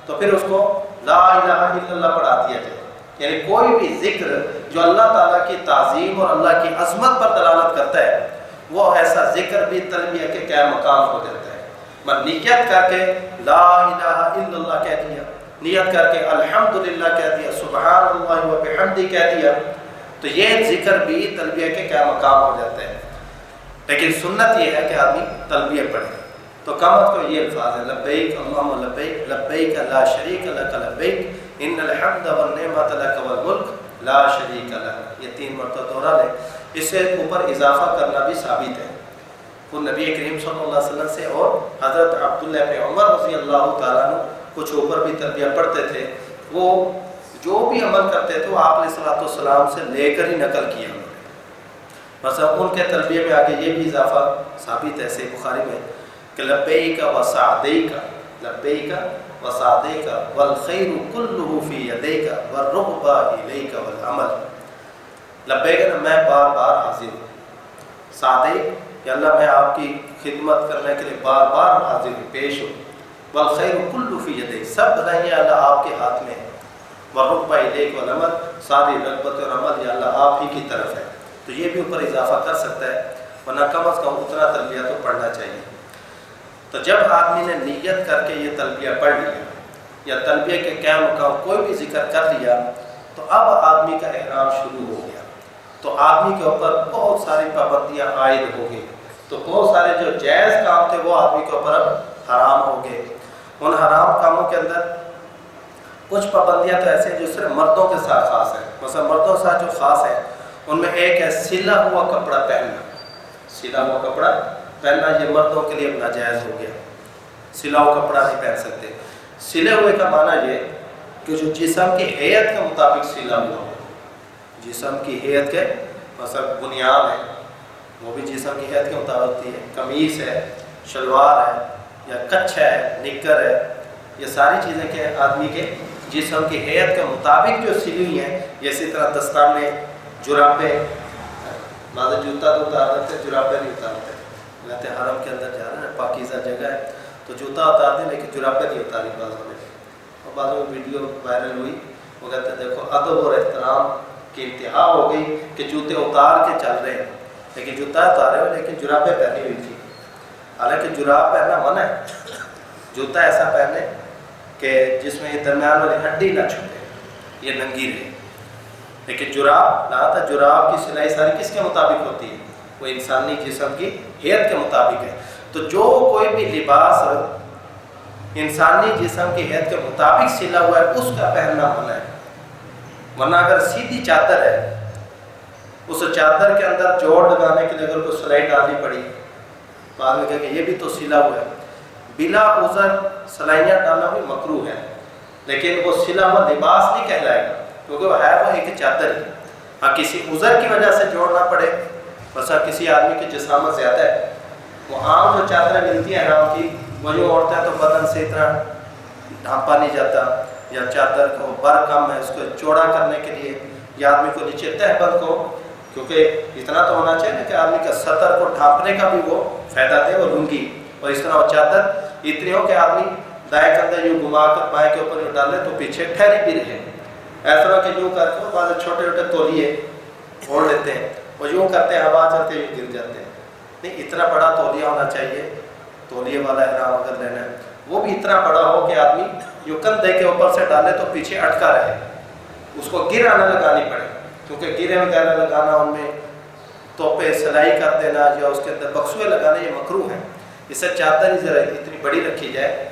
تو پھر اس کو لا الہ الا اللہ پڑھا دیا جائے۔ یعنی کوئی بھی ذکر جو اللہ تعالیٰ کی تعظیم اور اللہ کی عظمت پر دلالت کرتا ہے وہ ایسا ذکر بھی تلبیہ کے قائم مقام ہو جاتا ہے۔ میں نیت کر کے لا الہ الا اللہ کہہ دیا، نیت کر کے الحمدللہ کہہ دیا، سبحان اللہ و بحمدہ کہہ دیا، تو یہ ذکر بھی تلبیہ کے قائم مقام ہو جاتا ہے۔ لیکن سنت یہ ہے کہ آدمی تلبیہ پڑھے، تو قامت کو یہ الفاظ ہے لبیک اللہم لبیک لبیک لا شریک لک لبیک ان الحمد والنعمت لک والملک لا شریک لک، یہ 3 مرتبہ دوہرا لیں۔ اس سے اوپر اضافہ کرنا بھی ثابت ہے، وہ نبی کریم صلی اللہ علیہ وسلم سے اور حضرت عبداللہ بن عمر رضی اللہ تعالیٰ عنہ کچھ اوپر بھی تلبیہ پڑھتے تھے، وہ جو بھی عمل کرتے تھے وہ آپ علیہ الصلوۃ والسلام سے لے کر ہی نقل کیا انہوں نے۔ مثلا ان کے تلبیہ میں آگے یہ بھی اضافہ ثابت ہے صحیح بخاری میں کہ لبیک و سعدیک لبیک و سعدیک والخیر کلہ فی یدیک والرغبہ الیک والعمل، لبیک نا میں بار بار حاضر ہوں، سعدیک کہ اللہ میں آپ کی خدمت کرنے کے لیے بار بار حاضر ہوں، پیش ہوں، والخیر کلہ فی یدیک سب بھلائیاں اللہ آپ کے ہاتھ میں ہیں، والرغبہ الیک والعمل ساری رغبت اور عمل یا اللہ آپ ہی کی طرف ہے، تو یہ بھی اوپر اضافہ کر سکتا ہے، ورنہ کم از کم اتنا تلبیہ تو پڑھنا چاہیے۔ تو جب آدمی نے نیت کر کے یہ تلبیہ پڑھ لیا یا تلبیہ کے قائم مقام کوئی بھی ذکر کر لیا تو اب آدمی کا احرام شروع ہو گیا، تو آدمی کے اوپر بہت ساری پابندیاں عائد ہو گئی، تو بہت سارے جو جائز کام تھے وہ آدمی کے اوپر اب حرام ہو گئے۔ ان حرام کاموں کے اندر کچھ پابندیاں تو ایسے ہیں جو صرف مردوں کے ساتھ خاص ہیں، مثلا مردوں کے ساتھ جو خاص ہیں ان میں ایک ہے سلا ہوا کپڑا پہننا، سلا ہوا کپڑا پہننا یہ مردوں کے لیے ناجائز ہو گیا، سلا ہوا کپڑا نہیں پہن سکتے۔ سلے ہوئے کا معنی یہ کہ جو جسم کی ہیئت کے مطابق سلا ہوا ہو، جسم کی ہیئت کے مثلا بنیاد ہے وہ بھی جسم کی ہیئت کے مطابق ہوتی ہے، قمیص ہے، شلوار ہے یا کچھ ہے، نکر ہے، یہ ساری چیزیں کہ آدمی کے جسم کی ہیئت کے مطابق جو سلی ہوئی ہیں، اسی طرح دستانے، جرابیں، بعض جوتا تو اتار دیتے جرابیں نہیں اتارتے، کہتے ہیں حرم کے اندر جا رہے ہیں پاکیزہ جگہ ہے تو جوتا اتار دیں لیکن جرابیں نہیں اتاری بعضوں نے، اور بعضوں میں ویڈیو وائرل ہوئی وہ کہتے ہیں دیکھو ادب اور احترام کی انتہا ہو گئی کہ جوتے اتار کے چل رہے ہیں لیکن جوتا اتارے ہوئے لیکن جرابیں پہنی ہوئی تھی، حالانکہ جراب پہننا منع ہے، جوتا ایسا پہنے کہ جس میں یہ درمیان والی ہڈی نہ چھپے، یہ ننگی رہے، لیکن جراب نہ تھا، جراب کی سلائی ساری کس کے مطابق ہوتی ہے؟ وہ انسانی جسم کی ہیئت کے مطابق ہے، تو جو کوئی بھی لباس انسانی جسم کی ہیئت کے مطابق سلا ہوا ہے اس کا پہننا منع ہے، ورنہ اگر سیدھی چادر ہے اس چادر کے اندر جوڑ لگانے کے لیے اگر کوئی سلائی ڈالنی پڑی تو آدمی کہے کہ یہ بھی تو سلا ہوا ہے، بلا عذر سلائیاں ڈالنا بھی مکروہ ہے، لیکن وہ سلا ہوا لباس نہیں کہلائے گا کیونکہ وہ ہے وہ ایک چادر ہی، ہاں کسی عذر کی وجہ سے جوڑنا پڑے، مثلا کسی آدمی کی جسامت زیادہ ہے، وہ عام جو چادریں ملتی ہیں حرام کی وہ جو عورتیں تو بدن سے اتنا ڈھانپا نہیں جاتا، یا چادر کو بر کم ہے اس کو چوڑا کرنے کے لیے یا آدمی کو نیچے تہبند کو، کیونکہ اتنا تو ہونا چاہیے کہ آدمی کا سطر کو ڈھانپنے کا بھی وہ فائدہ دے وہ لنگی، اور اس طرح وہ چادر اتنی ہو کہ آدمی دائیں کندھے یوں گھما کر بائیں کے اوپر یوں ڈالے تو پیچھے ٹھہری بھی رہے، اس طرح کہ یوں کر کے بعض چھوٹے چھوٹے تولیے اوڑھ لیتے ہیں وہ یوں کرتے ہیں ہوا چلتے ہوئے گر جاتے ہیں، نہیں اتنا بڑا تولیہ ہونا چاہیے، تولیے والا احرام اگر لینا ہے وہ بھی اتنا بڑا ہو کہ آدمی یوں کندھے کے اوپر سے ڈالے تو پیچھے اٹکا رہے، اس کو گرہ نہ لگانی پڑے، کیونکہ گرے وغیرہ لگانا ان میں توپے سلائی کر دینا یا اس کے اندر بکسوے لگانے یہ مکروہ ہے، اس سے چادر ہی ذرا اتنی بڑی رکھی جائے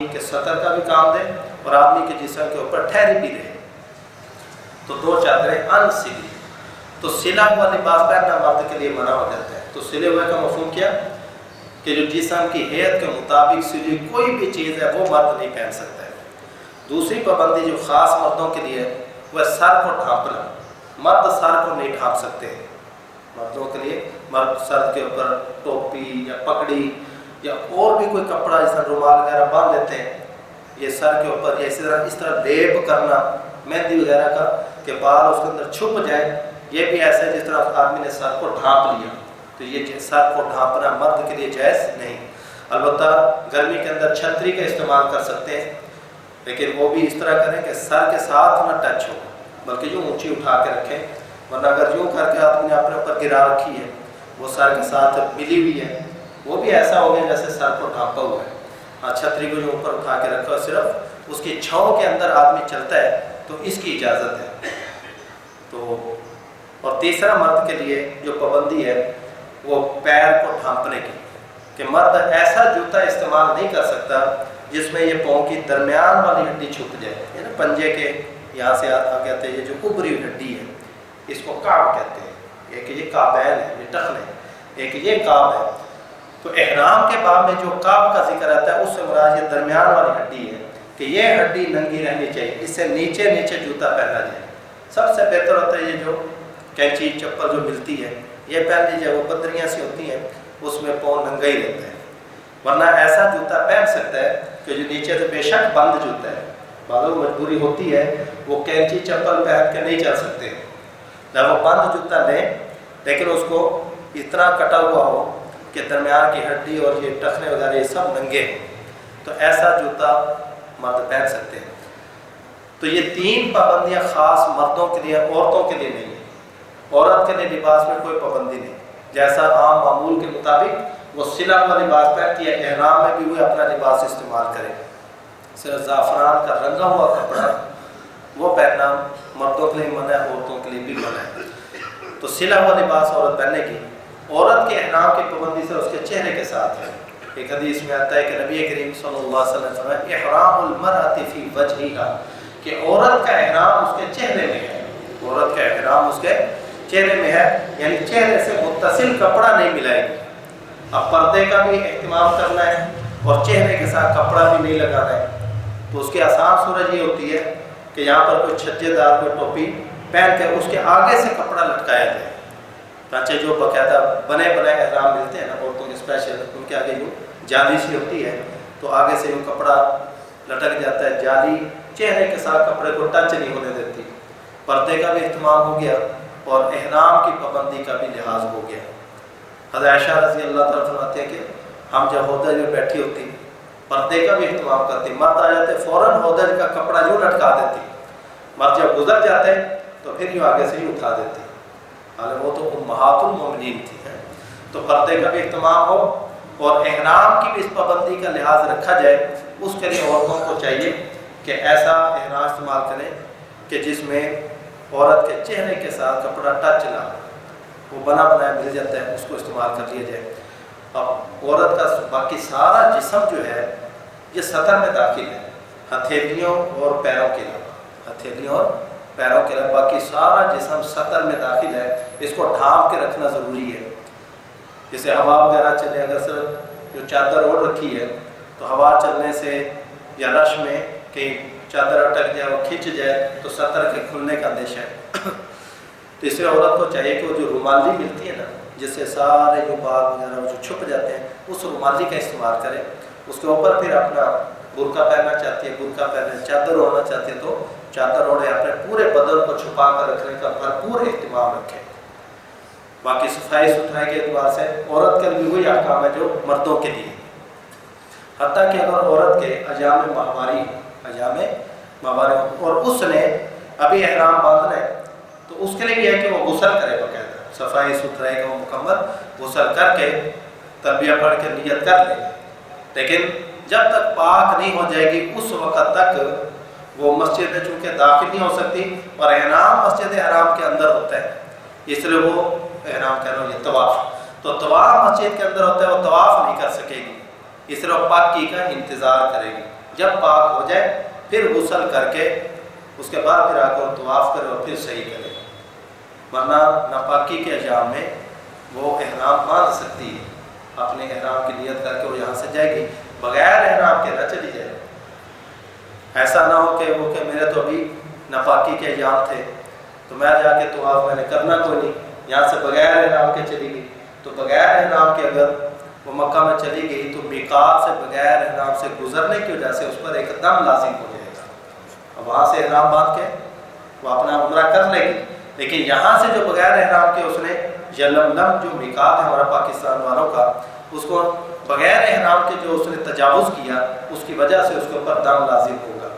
کہ سطر کا بھی کام دے اور آدمی کے جسم کے اوپر ٹھہری بھی رہے، تو 2 چادریں ان سلی، تو سلا ہوا لباس پہننا مرد کے لیے منع ہو جاتا ہے، تو سلے ہوئے کا مفہوم کیا کہ جو جسم کی ہیئت کے مطابق سلی کوئی بھی چیز ہے وہ مرد نہیں پہن سکتا ہے۔ دوسری پابندی جو خاص مردوں کے لیے وہ سر کو ڈھانپنا، مرد سر کو نہیں ڈھانپ سکتے، مردوں کے لیے مرد سر کے اوپر ٹوپی یا پگڑی یا اور بھی کوئی کپڑا اس طرح رومال وغیرہ باندھ لیتے ہیں یہ سر کے اوپر، یا اس طرح لیپ کرنا مہندی وغیرہ کا کہ بال اس کے اندر چھپ جائے، یہ بھی ایسا ہے جس طرح آدمی نے سر کو ڈھانپ لیا، تو یہ سر کو ڈھانپنا مرد کے لیے جائز نہیں۔ البتہ گرمی کے اندر چھتری کا استعمال کر سکتے ہیں، لیکن وہ بھی اس طرح کریں کہ سر کے ساتھ نہ ٹچ ہو، بلکہ یوں اونچی اٹھا کے رکھیں، ورنہ اگر یوں کر کے آپ نے اپنے اوپر گرا رکھی ہے وہ سر کے ساتھ ملی ہوئی ہے، وہ بھی ایسا ہو گیا جیسے سر کو ڈھانپا ہوا ہے۔ ہاں چھتری کو جو اوپر اٹھا کے رکھا، صرف اس کی چھاؤں کے اندر آدمی چلتا ہے تو اس کی اجازت ہے۔ تو اور تیسرا مرد کے لیے جو پابندی ہے وہ پیر کو ڈھانپنے کی، کہ مرد ایسا جوتا استعمال نہیں کر سکتا جس میں یہ پاؤں کی درمیان والی ہڈی چھپ جائے، یعنی پنجے کے یہاں سے کہتے ہیں یہ جو ابری ہڈی ہے اس کو کعب کہتے ہیں، ایک یہ کعبین ہے، یہ ٹخن ہے، ایک یہ کعب ہے۔ تو احرام کے باب میں جو کعب کا ذکر آتا ہے اس سے مراد یہ درمیان والی ہڈی ہے کہ یہ ہڈی ننگی رہنی چاہیے، اس سے نیچے نیچے جوتا پہنا جائے۔ سب سے بہتر ہوتا ہے یہ جو کینچی چپل جو ملتی ہے یہ پہن لی جائے، وہ پتریاں سی ہوتی ہیں اس میں پاؤں ننگا ہی رہتا ہے، ورنہ ایسا جوتا پہن سکتا ہے کہ جو نیچے سے بے شک بند جوتا ہے، بعضوں مجبوری ہوتی ہے وہ کینچی چپل پہن کے نہیں چل سکتے، جب وہ بند جوتا لیں لیکن اس کو اتنا کٹا ہوا ہو کہ درمیان کی ہڈی اور یہ ٹخنے وغیرہ یہ سب ننگے ہیں، تو ایسا جوتا مرد پہن سکتے ہیں۔ تو یہ تین پابندیاں خاص مردوں کے لیے، عورتوں کے لیے نہیں ہیں۔ عورت کے لیے لباس میں کوئی پابندی نہیں، جیسا عام معمول کے مطابق وہ سلا ہوا لباس پہنتی ہے، احرام میں بھی وہ اپنا لباس استعمال کرے، صرف زعفران کا رنگا ہوا کپڑا وہ پہننا مردوں کے لیے منع ہے، عورتوں کے لیے بھی منع ہے۔ تو سلا ہوا لباس عورت پہننے کی، عورت کے احرام کی پابندی سے اس کے چہرے کے ساتھ ہے۔ ایک حدیث میں آتا ہے کہ نبی کریم صلی اللہ علیہ وسلم نے فرمایا احرام المرأۃ فی وجہہا، کہ عورت کا احرام اس کے چہرے میں ہے، عورت کا احرام اس کے چہرے میں ہے، یعنی چہرے سے متصل کپڑا نہیں ملائے گی۔ اب پردے کا بھی اہتمام کرنا ہے اور چہرے کے ساتھ کپڑا بھی نہیں لگانا ہے، تو اس کی آسان صورت یہ ہوتی ہے کہ یہاں پر کوئی چھجے دار کوئی ٹوپی پہن کے اس کے آگے سے کپڑا لٹکایا جائے، چانچے جو باقاعدہ بنے بنائے احرام ملتے ہیں نا عورتوں کے اسپیشل، ان کے آگے یوں جالی سی ہوتی ہے تو آگے سے یوں کپڑا لٹک جاتا ہے، جالی چہرے کے ساتھ کپڑے کو ٹچ نہیں ہونے دیتی۔ پردے کا بھی اہتمام ہو گیا اور احرام کی پابندی کا بھی لحاظ ہو گیا۔ حضرت عائشہ رضی اللہ تعالیٰ فرماتے ہیں کہ ہم جب ہودج میں بیٹھی ہوتی پردے کا بھی اہتمام کرتی، مرد آ جاتے فوراً ہودج کا کپڑا یوں لٹکا دیتی، مرد جب گزر جاتے تو پھر یوں آگے سے ہی اٹھا دیتی، حالانکہ وہ تو امہات المومنین تھی ہیں۔ تو پردے کا بھی اہتمام ہو اور احرام کی بھی اس پابندی کا لحاظ رکھا جائے، اس کے لیے عورتوں کو چاہیے کہ ایسا احرام استعمال کریں کہ جس میں عورت کے چہرے کے ساتھ کپڑا ٹچ نہ ہو، وہ بنا بنایا مل جاتا ہے اس کو استعمال کر لیا جائے۔ اب عورت کا باقی سارا جسم جو ہے یہ سطر میں داخل ہے، ہتھیلیوں اور پیروں کے علاوہ، ہتھیلیوں اور پیروں کے علاوہ باقی سارا جسم سطر میں داخل ہے، اس کو ڈھانپ کے رکھنا ضروری ہے۔ جیسے ہوا وغیرہ چلے، اگر صرف جو چادر اوڑھ رکھی ہے تو ہوا چلنے سے یا رش میں کہیں چادر اٹک جائے اور کھنچ جائے تو سطر کے کھلنے کا اندیشہ ہے۔ تو اس سے عورت کو چاہیے کہ وہ جو رومالی ملتی ہے نا جس سے سارے جو بال وغیرہ جو چھپ جاتے ہیں اس رومالی کا استعمال کرے، اس کے اوپر پھر اپنا برقع پہننا چاہتی ہے برقع پہنے، چادر اوڑھنا چاہتی ہے تو چادر اوڑھے، اپنے پورے بدن کو چھپا کر رکھنے کا بھرپور اہتمام رکھے۔ باقی صفائی ستھرائی کے اعتبار سے عورت کے لیے وہی احکام ہے جو مردوں کے لیے، حتیٰ کہ اگر عورت کے ایام ماہواری اور اس نے ابھی احرام باندھنا ہے تو اس کے لیے بھی ہے کہ وہ غسل کرے، باقاعدہ صفائی ستھرائی کا وہ مکمل غسل کر کے تلبیہ پڑھ کے نیت کر لے، لیکن جب تک پاک نہیں ہو جائے گی اس وقت تک وہ مسجد میں چونکہ داخل نہیں ہو سکتی، اور احرام مسجد حرام کے اندر ہوتا ہے، اس لیے وہ احرام کہہ رہا ہوں یہ طواف، تو طواف مسجد کے اندر ہوتا ہے، وہ طواف نہیں کر سکے گی، اس لیے وہ پاکی کا انتظار کرے گی، جب پاک ہو جائے پھر غسل کر کے اس کے بعد پھر آ کر طواف کرے اور پھر صحیح کرے، ورنہ ناپاکی کے ایام میں وہ احرام باندھ سکتی ہے، اپنے احرام کی نیت کر کے وہ یہاں سے جائے گی، بغیر احرام کے نہ چلی جائے۔ ایسا نہ ہو کہ وہ کہ میرے تو ابھی ناپاکی کے ایام تھے تو میں جا کے طواف میں نے کرنا کوئی نہیں، یہاں سے بغیر احرام کے چلی گئی، تو بغیر احرام کے اگر وہ مکہ میں چلی گئی تو میقات سے بغیر احرام سے گزرنے کی وجہ سے اس پر ایک دم لازم ہو جائے گا. اب وہاں سے احرام باندھ کے وہ اپنا عمرہ کر لے گی، لیکن یہاں سے جو بغیر احرام کے اس نے یلملم جو میقات ہے ہمارا پاکستان والوں کا، اس کو بغیر احرام کے جو اس نے تجاوز کیا اس کی وجہ سے اس کے اوپر دم لازم ہوگا.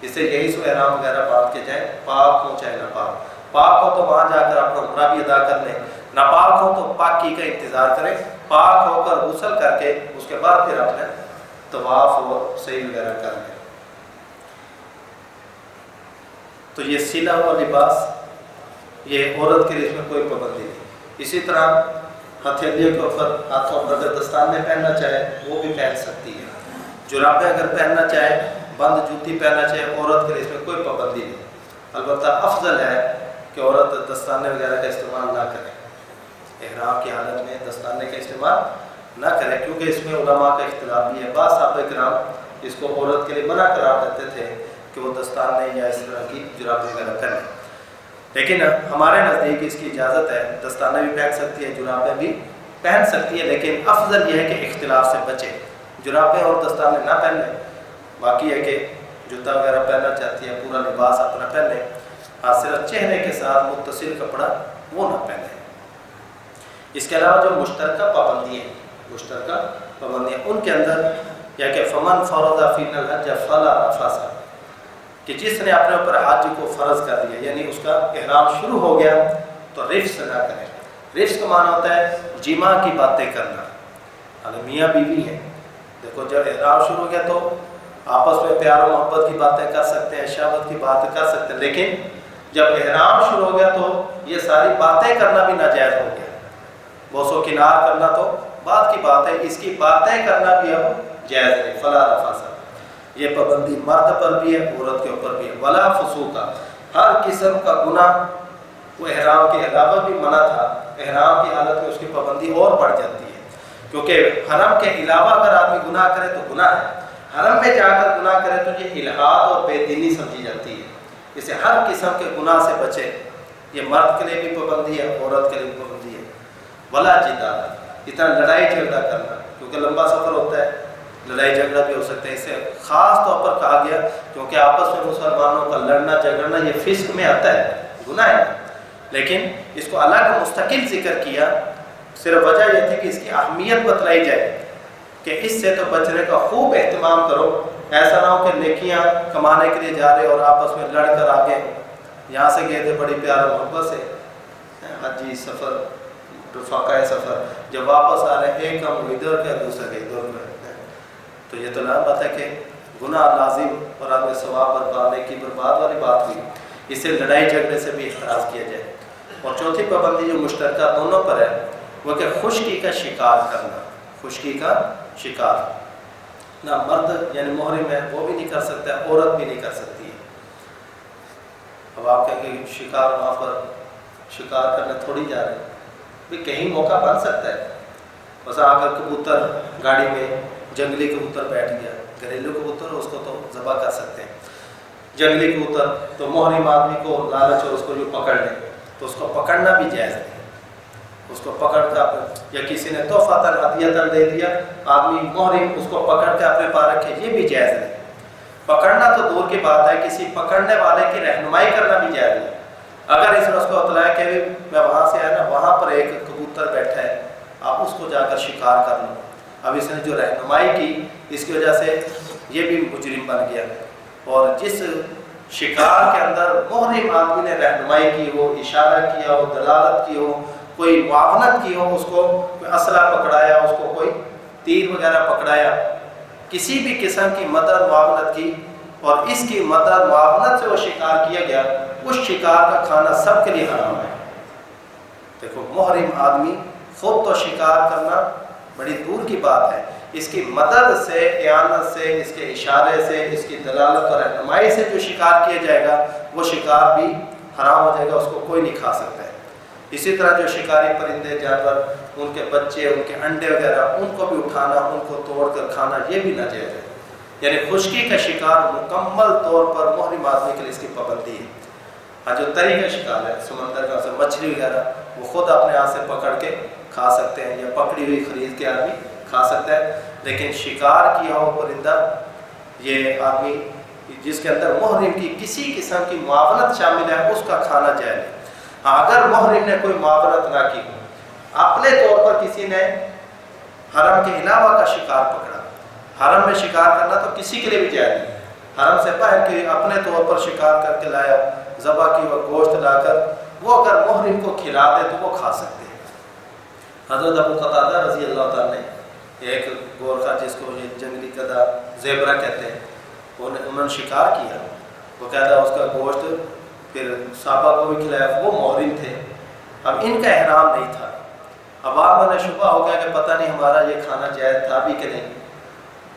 اس سے یہی سو احرام وغیرہ باندھ کے جائے، پاک ہو چاہے ناپاک. پاک ہو تو وہاں جا کر اپنا عمرہ بھی ادا کر لیں، ناپاک ہو تو پاکی کا انتظار کریں، پاک ہو کر غسل کر کے اس کے بعد پھر اپنے طواف اور سعی وغیرہ کر لیں. تو یہ سلا ہوا لباس یہ عورت کے لیے اس میں کوئی پابندی نہیں. اسی طرح ہتھیلیوں کے اوپر ہاتھوں پر اگر دستانے پہننا چاہے وہ بھی پہن سکتی ہے. جرابیں اگر پہننا چاہے، بند جوتی پہننا چاہے، عورت کے لیے اس میں کوئی پابندی نہیں. البتہ افضل ہے کہ عورت دستانے وغیرہ کا استعمال نہ کرے، احرام کی حالت میں دستانے کا استعمال نہ کرے، کیونکہ اس میں علماء کا اختلاف بھی ہے. بعض صحابہ کرام اس کو عورت کے لیے منع قرار دیتے تھے کہ وہ دستانے یا اس طرح کی جرابیں وغیرہ پہنے، لیکن ہمارے نزدیک اس کی اجازت ہے. دستانے بھی پہن سکتی ہے، جرابیں بھی پہن سکتی ہے، لیکن افضل یہ ہے کہ اختلاف سے بچے، جرابیں اور دستانے نہ پہن لیں. باقی ہے کہ جوتا وغیرہ پہننا چاہتی ہے، پورا لباس اپنا پہن لیں، صرف چہرے کے ساتھ متصل کپڑا وہ نہ پہنے. اس کے علاوہ جو مشترکہ پابندیاں ان کے اندر یا کہ فمن فرض فینا الحج فلا رفث، کہ جس نے اپنے اوپر حج کو فرض کر دیا، یعنی اس کا احرام شروع ہو گیا تو رفث نہ کرے. رفث کا معنی ہوتا ہے جماع کی باتیں کرنا. اگر میاں بیوی ہیں، دیکھو جب احرام شروع ہو گیا تو آپس میں پیار و محبت کی باتیں کر سکتے ہیں، شہوت کی باتیں کر سکتے ہیں، لیکن جب احرام شروع ہو گیا تو یہ ساری باتیں کرنا بھی ناجائز ہو گیا. بوس و کنار کرنا تو بات کی بات ہے، اس کی باتیں کرنا بھی اب جائز نہیں. فلا رفث، یہ پابندی مرد پر بھی ہے، عورت کے اوپر بھی ہے. ولا فسوق، ہر قسم کا گناہ وہ احرام کے علاوہ بھی منع تھا. احرام کی حالت میں اس کی پابندی اور بڑھ جاتی ہے، کیونکہ حرم کے علاوہ اگر آدمی گناہ کرے تو گناہ ہے، حرم میں جا کر گناہ کرے تو یہ الحاد اور بے دینی سمجھی جاتی ہے. اسے ہر قسم کے گناہ سے بچے. یہ مرد کے لیے بھی پابندی ہے، عورت کے لیے بھی پابندی ہے. ولا جدال، اتنا لڑائی جھگڑا کرنا، کیونکہ لمبا سفر ہوتا ہے، لڑائی جھگڑا بھی ہو سکتا ہے. اسے خاص طور پر کہا گیا کیونکہ آپس میں مسلمانوں کا لڑنا جھگڑنا یہ فسق میں آتا ہے، گناہ ہے، لیکن اس کو الگ مستقل ذکر کیا. صرف وجہ یہ تھی کہ اس کی اہمیت بتلائی جائے کہ اس سے تو بچنے کا خوب اہتمام کرو. ایسا نہ ہو کہ نیکیاں کمانے کے لیے جا رہے اور آپس میں لڑ کر آگے، یہاں سے گئے تھے بڑی پیار و محبت سے، حجی سفر رفقائے سفر، جب واپس آ رہے ایک ہم ادھر کا دوسرے کے ادھر کا، تو یہ تو لازم بات ہے کہ گناہ لازم اور آدمی ثواب بربادنے کی برباد والی بات ہوئی. اس سے لڑائی جھگڑے سے بھی احتراز کیا جائے. اور چوتھی پابندی جو مشترکہ دونوں پر ہے وہ کہ خشکی کا شکار کرنا. خشکی کا شکار نہ مرد یعنی محرم ہے وہ بھی نہیں کر سکتا، عورت بھی نہیں کر سکتی ہے. اب آپ کہیں کہ شکار وہاں پر شکار کرنے تھوڑی جا رہے ہیں، بھی کہیں موقع بن سکتا ہے. بس اگر کبوتر گاڑی میں جنگلی کبوتر بیٹھ گیا، گھریلو کبوتر اس کو تو ذبح کر سکتے ہیں، جنگلی کبوتر تو محرم آدمی کو لالچ اور اس کو جو پکڑ لے تو اس کو پکڑنا بھی جائز نہیں. اس کو پکڑ کر یا کسی نے تحفۃً ہدیۃً دے دیا، آدمی محرم اس کو پکڑ کے اپنے پاس رکھے، یہ بھی جائز نہیں. پکڑنا تو دور کی بات ہے، کسی پکڑنے والے کی رہنمائی کرنا بھی جائز نہیں. اگر اس نے اس کو بتلایا کہ میں وہاں سے آیا نا، وہاں پر ایک کبوتر بیٹھا ہے، آپ اس کو جا کر شکار کر لو. اب اس نے جو رہنمائی کی اس کی وجہ سے یہ بھی مجرم بن گیا. اور جس شکار کے اندر محرم آدمی نے رہنمائی کی ہو، اشارہ کیا ہو، دلالت کی ہو، کوئی معاونت کی ہو، اس کو کوئی اسلحہ پکڑایا، اس کو کوئی تیر وغیرہ پکڑایا، کسی بھی قسم کی مدد معاونت کی اور اس کی مدد معاونت سے وہ شکار کیا گیا، اس شکار کا کھانا سب کے لیے حرام ہے. دیکھو محرم آدمی خود تو شکار کرنا بڑی دور کی بات ہے، اس کی مدد سے، اعانت سے، اس کے اشارے سے، اس کی دلالت اور رہنمائی سے جو شکار کیا جائے گا وہ شکار بھی حرام ہو جائے گا، اس کو کوئی نہیں کھا سکتا ہے. اسی طرح جو شکاری پرندے جانور، ان کے بچے، ان کے انڈے وغیرہ، ان کو بھی اٹھانا، ان کو توڑ کر کھانا یہ بھی ناجائز ہے. یعنی خشکی کا شکار مکمل طور پر محرم آدمی کے لیے اس کی پابندی ہے. اور جو تری کا شکار ہے سمندر کا، مچھلی وغیرہ، وہ خود اپنے ہاتھ سے پکڑ کے کھا سکتے ہیں یا پکڑی ہوئی خرید کے آدمی کھا سکتا ہے، لیکن شکار کیا ہو پرندہ یہ آدمی جس کے اندر محرم کی کسی قسم کی معاونت شامل ہے اس کا کھانا جائز ہے۔ اگر محرم نے کوئی معاونت نہ کی ہو، اپنے طور پر کسی نے حرم کے علاوہ کا شکار پکڑا، حرم میں شکار کرنا تو کسی کے لیے بھی جائز نہیں، حرم سے باہر کے اپنے طور پر شکار کر کے لایا، ذبح کی اور گوشت لا کر وہ اگر محرم کو کھلا دے تو وہ کھا سکتے ہیں۔ حضرت ابو قتادہ رضی اللہ تعالیٰ نے ایک گورکھا جس کو یہ جنگلی گدھا زیبرا کہتے ہیں انہوں نے شکار کیا، وہ کہتا ہے اس کا گوشت پھر صحابہ کو بھی کھلایا، وہ محرم تھے، اب ان کا احرام نہیں تھا، اب آپ نے شبہ ہو گیا کہ پتہ نہیں ہمارا یہ کھانا جائز تھا بھی کہ نہیں،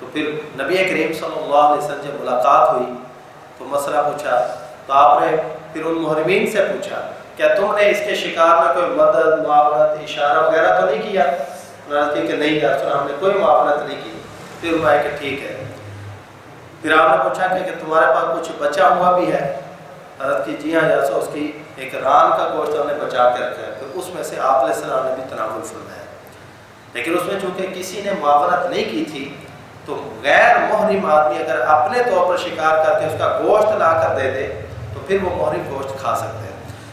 تو پھر نبی کریم صلی اللہ علیہ وسلم جب ملاقات ہوئی تو مسئلہ پوچھا، تو آپ نے پھر ان محرمین سے پوچھا کیا تم نے اس کے شکار میں کوئی مدد معاونت اشارہ وغیرہ تو نہیں کیا؟ انہوں نے کہ نہیں یا رسول اللہ ہم نے کوئی معاونت نہیں کی۔ پھر انہوں نے کہ ٹھیک ہے، پھر آپ نے پوچھا کہ تمہارے پاس کچھ بچا ہوا بھی ہے؟ حضرت کی جی ہاں یا رسول، اس کی ایک ران کا گوشت ہم نے بچا کے رکھا ہے، پھر اس میں سے آپ علیہ السلام نے بھی تناول فرمایا، لیکن اس میں چونکہ کسی نے معاونت نہیں کی تھی تو غیر محرم آدمی اگر اپنے طور پر شکار کر کے اس کا گوشت لا کر دے دے تو پھر وہ محرم گوشت کھا سکتے ہیں۔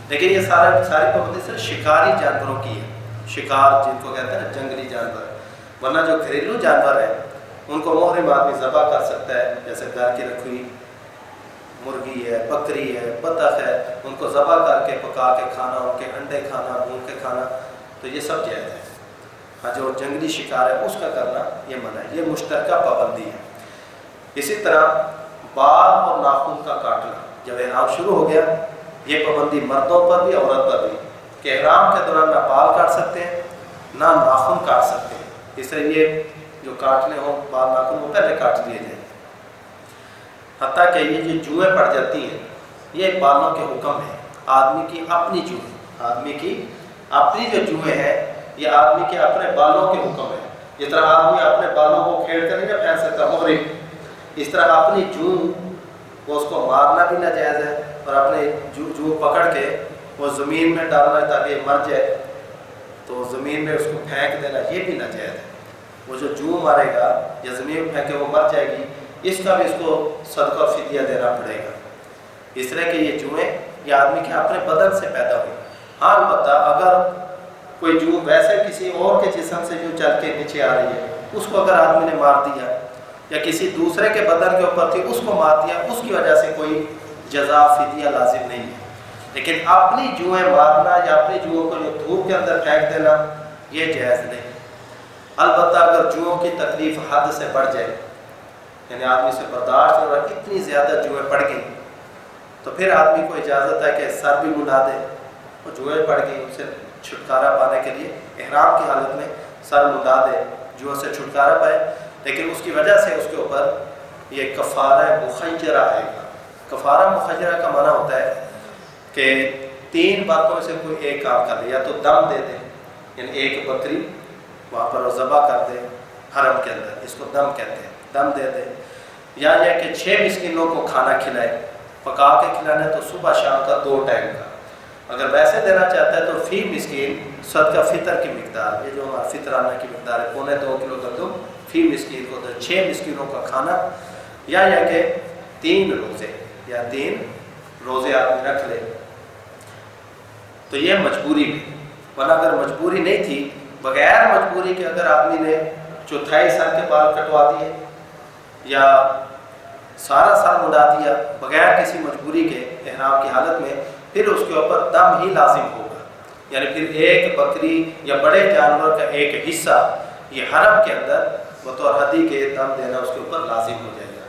لیکن یہ ساری پابندی صرف شکاری جانوروں کی ہے، شکار جن کو کہتے ہیں نا جنگلی جانور، ورنہ جو گھریلو جانور ہیں ان کو محرم آدمی ذبح کر سکتا ہے، جیسے گھر کی رکھی ہوئی مرغی ہے، بکری ہے، بطخ ہے، ان کو ذبح کر کے پکا کے کھانا، ان کے انڈے کھانا، بھون کے کھانا، تو یہ سب جائز ہے۔ ہاں جو جنگلی شکار ہے اس کا کرنا یہ منع ہے، یہ مشترکہ پابندی ہے۔ اسی طرح بال اور ناخن کا کاٹنا، جب احرام شروع ہو گیا یہ پابندی مردوں پر بھی عورت پر بھی کہ احرام کے دوران نہ بال کاٹ سکتے ہیں نہ ناخن کاٹ سکتے ہیں، اس لیے یہ جو کاٹنے ہوں بال ناخن وہ پہلے کاٹ دیے جائیں۔ حتیٰ کہ یہ جو جوئیں پڑ جاتی ہیں یہ بالوں کے حکم ہے، آدمی کی اپنی جوئیں، آدمی کی اپنی جو جوئیں ہیں یہ آدمی کے اپنے بالوں کے حکم ہے۔ جس طرح آدمی اپنے بالوں کو کھیڑ کر نہیں پھینک سکتا محرم، اس طرح اپنی جو وہ اس کو مارنا بھی ناجائز ہے، اور اپنے جو پکڑ کے وہ زمین میں ڈالنا ہے تاکہ مر جائے تو زمین میں اس کو پھینک دینا یہ بھی ناجائز ہے۔ وہ جو مارے گا یا زمین میں پھینکے وہ مر جائے گی، اس کا بھی اس کو صدقہ و فدیہ دینا پڑے گا۔ اس طرح کہ یہ جوئیں یہ آدمی کے اپنے بدن سے پیدا ہوئی۔ ہاں البتہ اگر کوئی جو ویسے کسی اور کے جسم سے جو چل کے نیچے آ رہی ہے اس کو اگر آدمی نے مار دیا یا کسی دوسرے کے بدن کے اوپر تھی اس کو مار دیا، اس کی وجہ سے کوئی جزا فدیہ لازم نہیں ہے، لیکن اپنی جوئیں مارنا یا اپنی جوؤں کو جو دھوپ کے اندر پھینک دینا یہ جائز نہیں۔ البتہ اگر جوؤں کی تکلیف حد سے بڑھ جائے، یعنی آدمی سے برداشت ہو رہا اتنی زیادہ جوئیں پڑ گئی تو پھر آدمی کو اجازت ہے کہ سر بھی منڈا دے، وہ جوئیں پڑ گئی ان سے چھٹکارا پانے کے لیے احرام کی حالت میں سر منڈا دے، جوؤں سے چھٹکارا پائے، لیکن اس کی وجہ سے اس کے اوپر یہ کفارہ مخیرہ آئے گا۔ کفارہ مخیرہ کا معنی ہوتا ہے کہ 3 باتوں میں سے کوئی ایک کام کر لے، یا تو دم دے دے، یعنی ایک بکری وہاں پر ذبح کر دے حرم کے اندر، اس کو دم کہتے ہیں، دم دے دے، یا یہ کہ 6 مسکینوں کو کھانا کھلائے، پکا کے کھلانا ہے تو صبح شام کا 2 ٹائم کا، اگر ویسے دینا چاہتا ہے تو فی مسکین صدقہ فطر کی مقدار، یہ جو ہمارا فطرانہ کی مقدار ہے 2.25 کلو گندم فی مسکین کو، تو 6 مسکینوں کا کھانا، یا کہ 3 روزے یا 3 روزے آدمی رکھ لے، تو یہ مجبوری بھی، ورنہ اگر مجبوری نہیں تھی، بغیر مجبوری کے اگر آدمی نے 1/4 سر کے بال کٹوا دیے یا سارا سر منڈا دیا بغیر کسی مجبوری کے احرام کی حالت میں، پھر اس کے اوپر دم ہی لازم ہوگا، یعنی پھر ایک بکری یا بڑے جانور کا ایک حصہ یہ حرم کے اندر بطور ہدی کے دم دینا اس کے اوپر لازم ہو جائے گا۔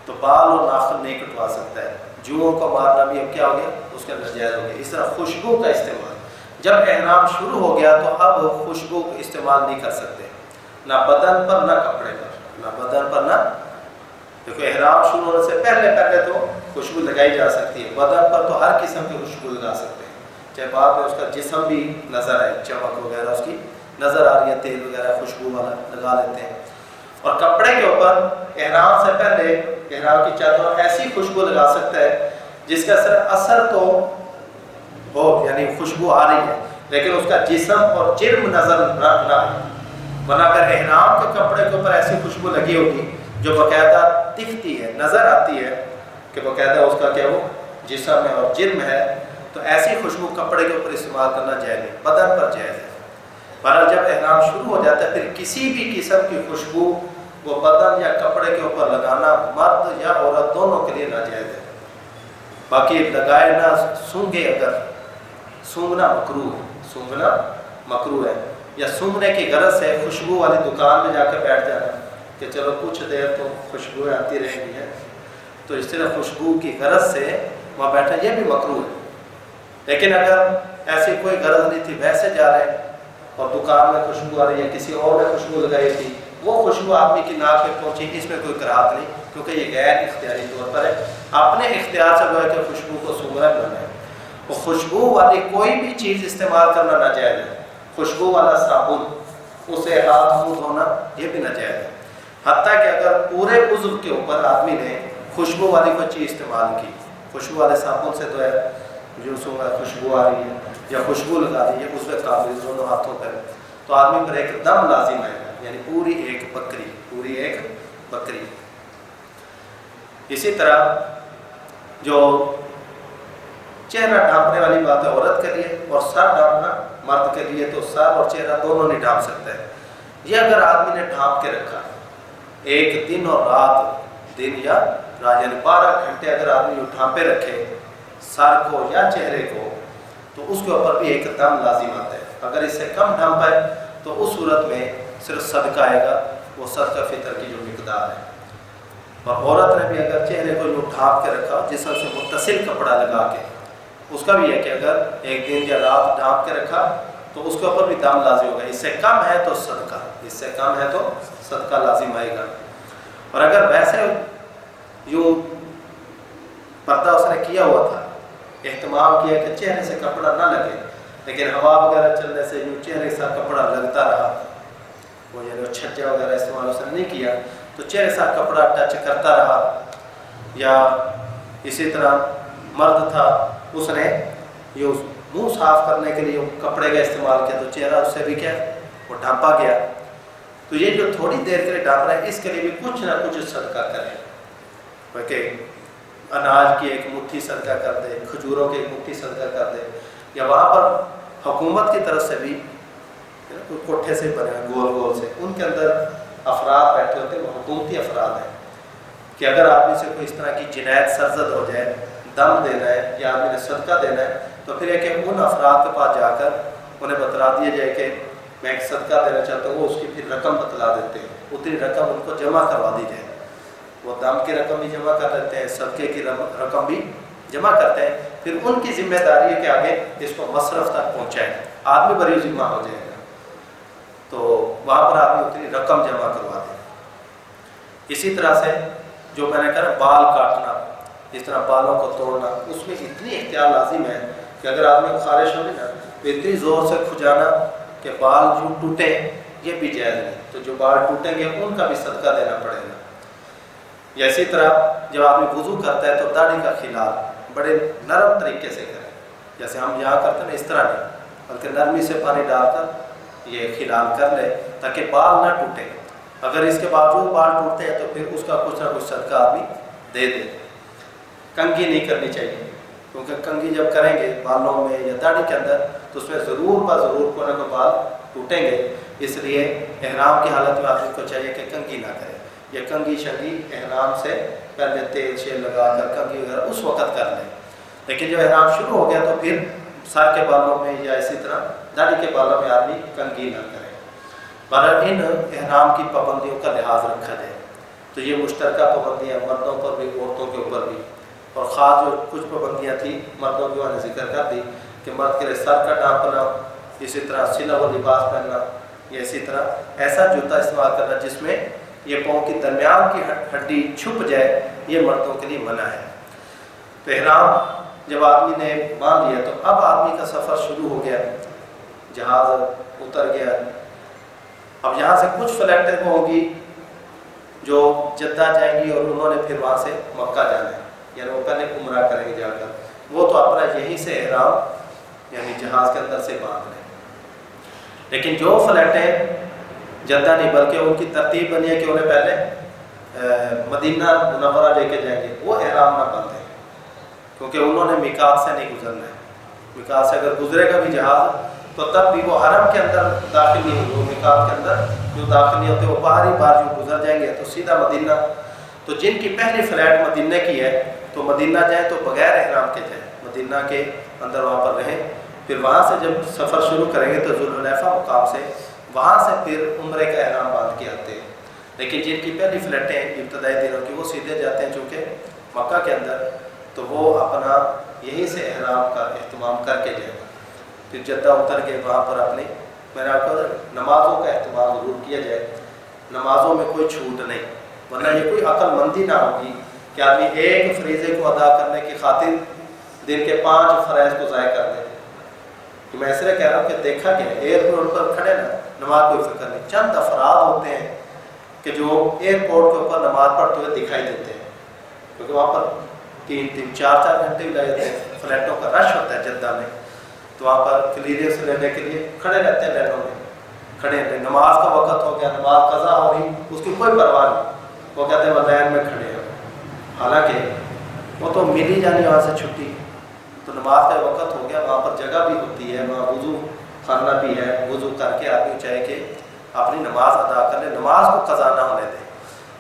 تو بال اور ناخن نہیں کٹوا سکتا ہے، جوؤں کو مارنا بھی اب کیا ہو گیا، اس کے اندر جائز ہو گیا۔ اس طرح خوشبو کا استعمال، جب احرام شروع ہو گیا تو اب خوشبو کا استعمال نہیں کر سکتے، نہ بدن پر نہ کپڑے پر، نہ بدن پر نہ، دیکھو احرام شروع ہونے سے پہلے تو خوشبو لگائی جا سکتی ہے، بدن پر تو ہر قسم کی خوشبو لگا سکتے ہیں، چاہے بعد میں اس کا جسم بھی نظر آئے، چمک وغیرہ اس کی نظر آ رہی ہے، تیل وغیرہ خوشبو والا لگا لیتے ہیں۔ اور کپڑے کے اوپر احرام سے پہلے احرام کی چادر ایسی خوشبو لگا سکتا ہے جس کا اثر تو ہو، یعنی خوشبو آ رہی ہے لیکن اس کا جسم اور جرم نظر نہ آئے، ورنہ اگر احرام کے کپڑے کے اوپر ایسی خوشبو لگی ہوگی جو باقاعدہ دکھتی ہے، نظر آتی ہے کہ باقاعدہ اس کا کیا وہ جسم ہے اور جرم ہے، تو ایسی خوشبو کپڑے کے اوپر استعمال کرنا جائز نہیں، بدن پر جائز ہے۔ بہرحال جب احرام شروع ہو جاتا ہے پھر کسی بھی قسم کی خوشبو وہ بدن یا کپڑے کے اوپر لگانا مرد یا عورت دونوں کے لیے ناجائز ہے۔ باقی لگائے نہ سونگے، اگر سونگنا مکروہ ہے، سونگنا مکروہ ہے، یا سونگنے کی غرض سے خوشبو والی دکان میں جا کے بیٹھ جانا کہ چلو کچھ دیر تو خوشبوئیں آتی رہیں گی، تو اس طرح خوشبو کی غرض سے وہاں بیٹھا یہ بھی مکروہ ہے۔ لیکن اگر ایسی کوئی غرض نہیں تھی، ویسے جا رہے ہیں اور دکان میں خوشبو آ رہی ہے، کسی اور نے خوشبو لگائی تھی، وہ خوشبو آدمی کی ناک پہ پہنچی، اس میں کوئی کراہت نہیں، کیونکہ یہ غیر اختیاری طور پر ہے، اپنے اختیار سے گویا کہ خوشبو کو سونگنا بنا ہے۔ وہ خوشبو والی کوئی بھی چیز استعمال کرنا ناجائز ہے، خوشبو والا صابن، اسے ہاتھ منہ دھونا یہ بھی ناجائز ہے، حتیٰ کہ اگر پورے عضو کے اوپر آدمی نے خوشبو والی کوئی چیز استعمال کی، خوشبو والے صابن سے دھویا، جو سونگا خوشبو آ رہی ہے یا خوشبو لگا دی ہے اس پہ قابل دونوں ہاتھوں پر، تو آدمی پر ایک دم لازم ہے، یعنی پوری ایک بکری۔ اسی طرح جو چہرہ ڈھانپنے والی بات ہے عورت کے لیے، اور سر ڈھانپنا مرد کے لیے، تو سر اور چہرہ دونوں نہیں ڈھانپ سکتا ہے۔ یہ اگر آدمی نے ڈھانپ کے رکھا ایک دن اور رات، دن یا رات، یعنی 12 گھنٹے اگر آدمی ڈھانپے رکھے سر کو یا چہرے کو، تو اس کے اوپر بھی ایک دم لازم آتا ہے۔ اگر اس سے کم ڈھانپا ہے تو اس صورت میں صرف صدقہ آئے گا، وہ صدقہ فطر کی جو مقدار ہے۔ اور عورت نے بھی اگر چہرے کو جو ڈھانپ کے رکھا جسم سے متصل کپڑا لگا کے، اس کا بھی ہے کہ اگر ایک دن یا رات ڈھانپ کے رکھا تو اس کے اوپر بھی دم لازم ہوگا، اس سے کم ہے تو صدقہ لازم آئے گا۔ اور اگر ویسے یوں پردہ اس نے کیا ہوا تھا، اہتمام کیا کہ چہرے سے کپڑا نہ لگے، لیکن ہوا وغیرہ چلنے سے یوں چہرے سے کپڑا لگتا رہا، وہ یعنی چھجا وغیرہ استعمال اس نے نہیں کیا تو چہرے سے کپڑا ٹچ کرتا رہا، یا اسی طرح مرد تھا اس نے یہ منہ صاف کرنے کے لیے کپڑے کا استعمال کیا تو چہرہ اس سے بھی کیا وہ ڈھانپا گیا، تو یہ جو تھوڑی دیر کے لیے ڈھانپ رہا ہے اس کے لیے بھی کچھ نہ کچھ صدقہ کرے، بلکہ اناج کی ایک مٹھی صدقہ کر دے، کھجوروں کی ایک مٹھی صدقہ کر دے، یا وہاں پر حکومت کی طرف سے بھی کوٹھے سے بنے گول گول سے، ان کے اندر افراد بیٹھے ہوتے ہیں، وہ حکومتی افراد ہیں کہ اگر آدمی سے کوئی اس طرح کی جنایت سرزد ہو جائے، دم دینا ہے یا آدمی نے صدقہ دینا ہے، تو پھر یہ کہ ان افراد کے پاس جا کر انہیں بتلا دیا جائے کہ میں ایک صدقہ دینا چاہتا ہوں، وہ اس کی پھر رقم بتلا دیتے ہیں، اتنی رقم ان کو جمع کروا دی جائے، وہ دم کی رقم بھی جمع کر دیتے ہیں، صدقے کی رقم بھی جمع کرتے ہیں، پھر ان کی ذمہ داری ہے کہ آگے اس کو مصرف تک پہنچائے، آدمی بری ذمہ ہو جائے گا، تو وہاں پر آدمی اتنی رقم جمع کروا دے۔ اسی طرح سے جو میں نے کہا بال کاٹنا، اس طرح بالوں کو توڑنا، اس میں اتنی احتیاط لازم ہے کہ اگر آدمی کو خارش ہو رہی نا تو اتنی زور سے کھجانا کہ بال جو ٹوٹیں یہ بھی جائز نہیں، تو جو بال ٹوٹیں گے ان کا بھی صدقہ دینا پڑے گا۔ یا اسی طرح جب آدمی وضو کرتا ہے تو داڑھی کا خلال بڑے نرم طریقے سے کرے، جیسے ہم یہاں کرتے ہیں نا اس طرح نہیں، بلکہ نرمی سے پانی ڈال کر یہ خلال کر لے تاکہ بال نہ ٹوٹے، اگر اس کے باوجود بال ٹوٹتے ہیں تو پھر اس کا کچھ نہ کچھ صدقہ آدمی دے دے۔ کنگھی نہیں کرنی چاہیے، کیونکہ کنگھی جب کریں گے بالوں میں یا داڑھی کے اندر تو اس میں ضرور کوئی نہ کوئی بال ٹوٹیں گے، اس لیے احرام کی حالت میں آدمی کو چاہیے کہ کنگھی نہ کرے، یا کنگھی شنگھی احرام سے پہلے تیل شیل لگا کر کنگھی وغیرہ اس وقت کر لیں، لیکن جب احرام شروع ہو گیا تو پھر سر کے بالوں میں یا اسی طرح داڑھی کے بالوں میں آدمی کنگھی نہ کرے۔ بہرحال ان احرام کی پابندیوں کا لحاظ رکھا جائے، تو یہ مشترکہ پابندیاں مردوں پر بھی عورتوں کے اوپر بھی، اور خاص جو کچھ پابندیاں تھیں مردوں کی وہاں نے ذکر کر دی کہ مرد کے لیے سر کا ڈھانپنا، اسی طرح سلا ہوا لباس پہننا، یا اسی طرح ایسا جوتا استعمال کرنا جس میں یہ پاؤں کی درمیان کی ہڈی چھپ جائے، یہ مردوں کے لیے منع ہے۔ تو احرام جب آدمی نے باندھ لیا تو اب آدمی کا سفر شروع ہو گیا، جہاز اتر گیا، اب یہاں سے کچھ فلائٹیں ہوں گی جو جدہ جائیں گی اور انہوں نے پھر وہاں سے مکہ جانا ہے، یعنی وہ پہلے عمرہ کریں گے جا کر، وہ تو اپنا یہیں سے احرام یعنی جہاز کے اندر سے باندھ لیں۔ لیکن جو فلائٹیں جدہ نہیں، بلکہ ان کی ترتیب بنی ہے کہ انہیں پہلے مدینہ منورہ لے کے جائیں گے، وہ احرام نہ باندھیں کیونکہ انہوں نے میقات سے نہیں گزرنا ہے۔ میقات سے اگر گزرے گا بھی جہاز تو تب بھی وہ حرم کے اندر داخل نہیں ہوگی، وہ میقات کے اندر جو داخل نہیں ہوتے وہ باہری بار جو گزر جائیں گے تو سیدھا مدینہ۔ تو جن کی پہلی فلائٹ مدینہ کی ہے تو مدینہ جائیں تو بغیر احرام کے جائیں، مدینہ کے اندر وہاں پر رہیں، پھر وہاں سے جب سفر شروع کریں گے تو ذوالحلیفہ مقام سے وہاں سے پھر عمرے کا احرام باندھ کے آتے ہیں۔ لیکن جن کی پہلی فلائٹیں ابتدائی دنوں کی وہ سیدھے جاتے ہیں چونکہ مکہ کے اندر، تو وہ اپنا یہیں سے احرام کا اہتمام کر کے جائیں، پھر جدہ اتر کے وہاں پر اپنی میرے آپ کو نمازوں کا اہتمام ضرور کیا جائے، نمازوں میں کوئی چھوٹ نہیں، ورنہ یہ کوئی عقل مندی نہ ہوگی کہ آدمی ایک فریضے کو ادا کرنے کی خاطر دن کے 5 فرائض کو ضائع کر دے۔ میں اس لیے کہہ رہا ہوں کہ دیکھا کہ ایئرپورٹ پر کھڑے نا نماز کوئی فکر نہیں، چند افراد ہوتے ہیں کہ جو ایئرپورٹ کے اوپر نماز پڑھتے ہوئے دکھائی دیتے ہیں، کیونکہ وہاں پر 3-4 گھنٹے بھی لگ جاتے ہیں، فلائٹوں کا رش ہوتا ہے جدہ میں، تو وہاں پر کلیئرنس لینے کے لیے کھڑے رہتے ہیں لائنوں میں، کھڑے ہیں، نماز کا وقت ہو گیا، نماز قضا ہو رہی، اس کی کوئی پرواہ نہیں، وہ کہتے ہیں وہ لائن میں کھڑے ہیں، حالانکہ وہ تو مل ہی جانی وہاں سے چھٹی، تو نماز کا وقت ہو گیا، وہاں پر جگہ بھی ہوتی ہے، وہاں وضو خانہ بھی ہے، وضو کر کے آدمی چاہے کہ اپنی نماز ادا کر لے، نماز کو قضا نہ ہونے دے،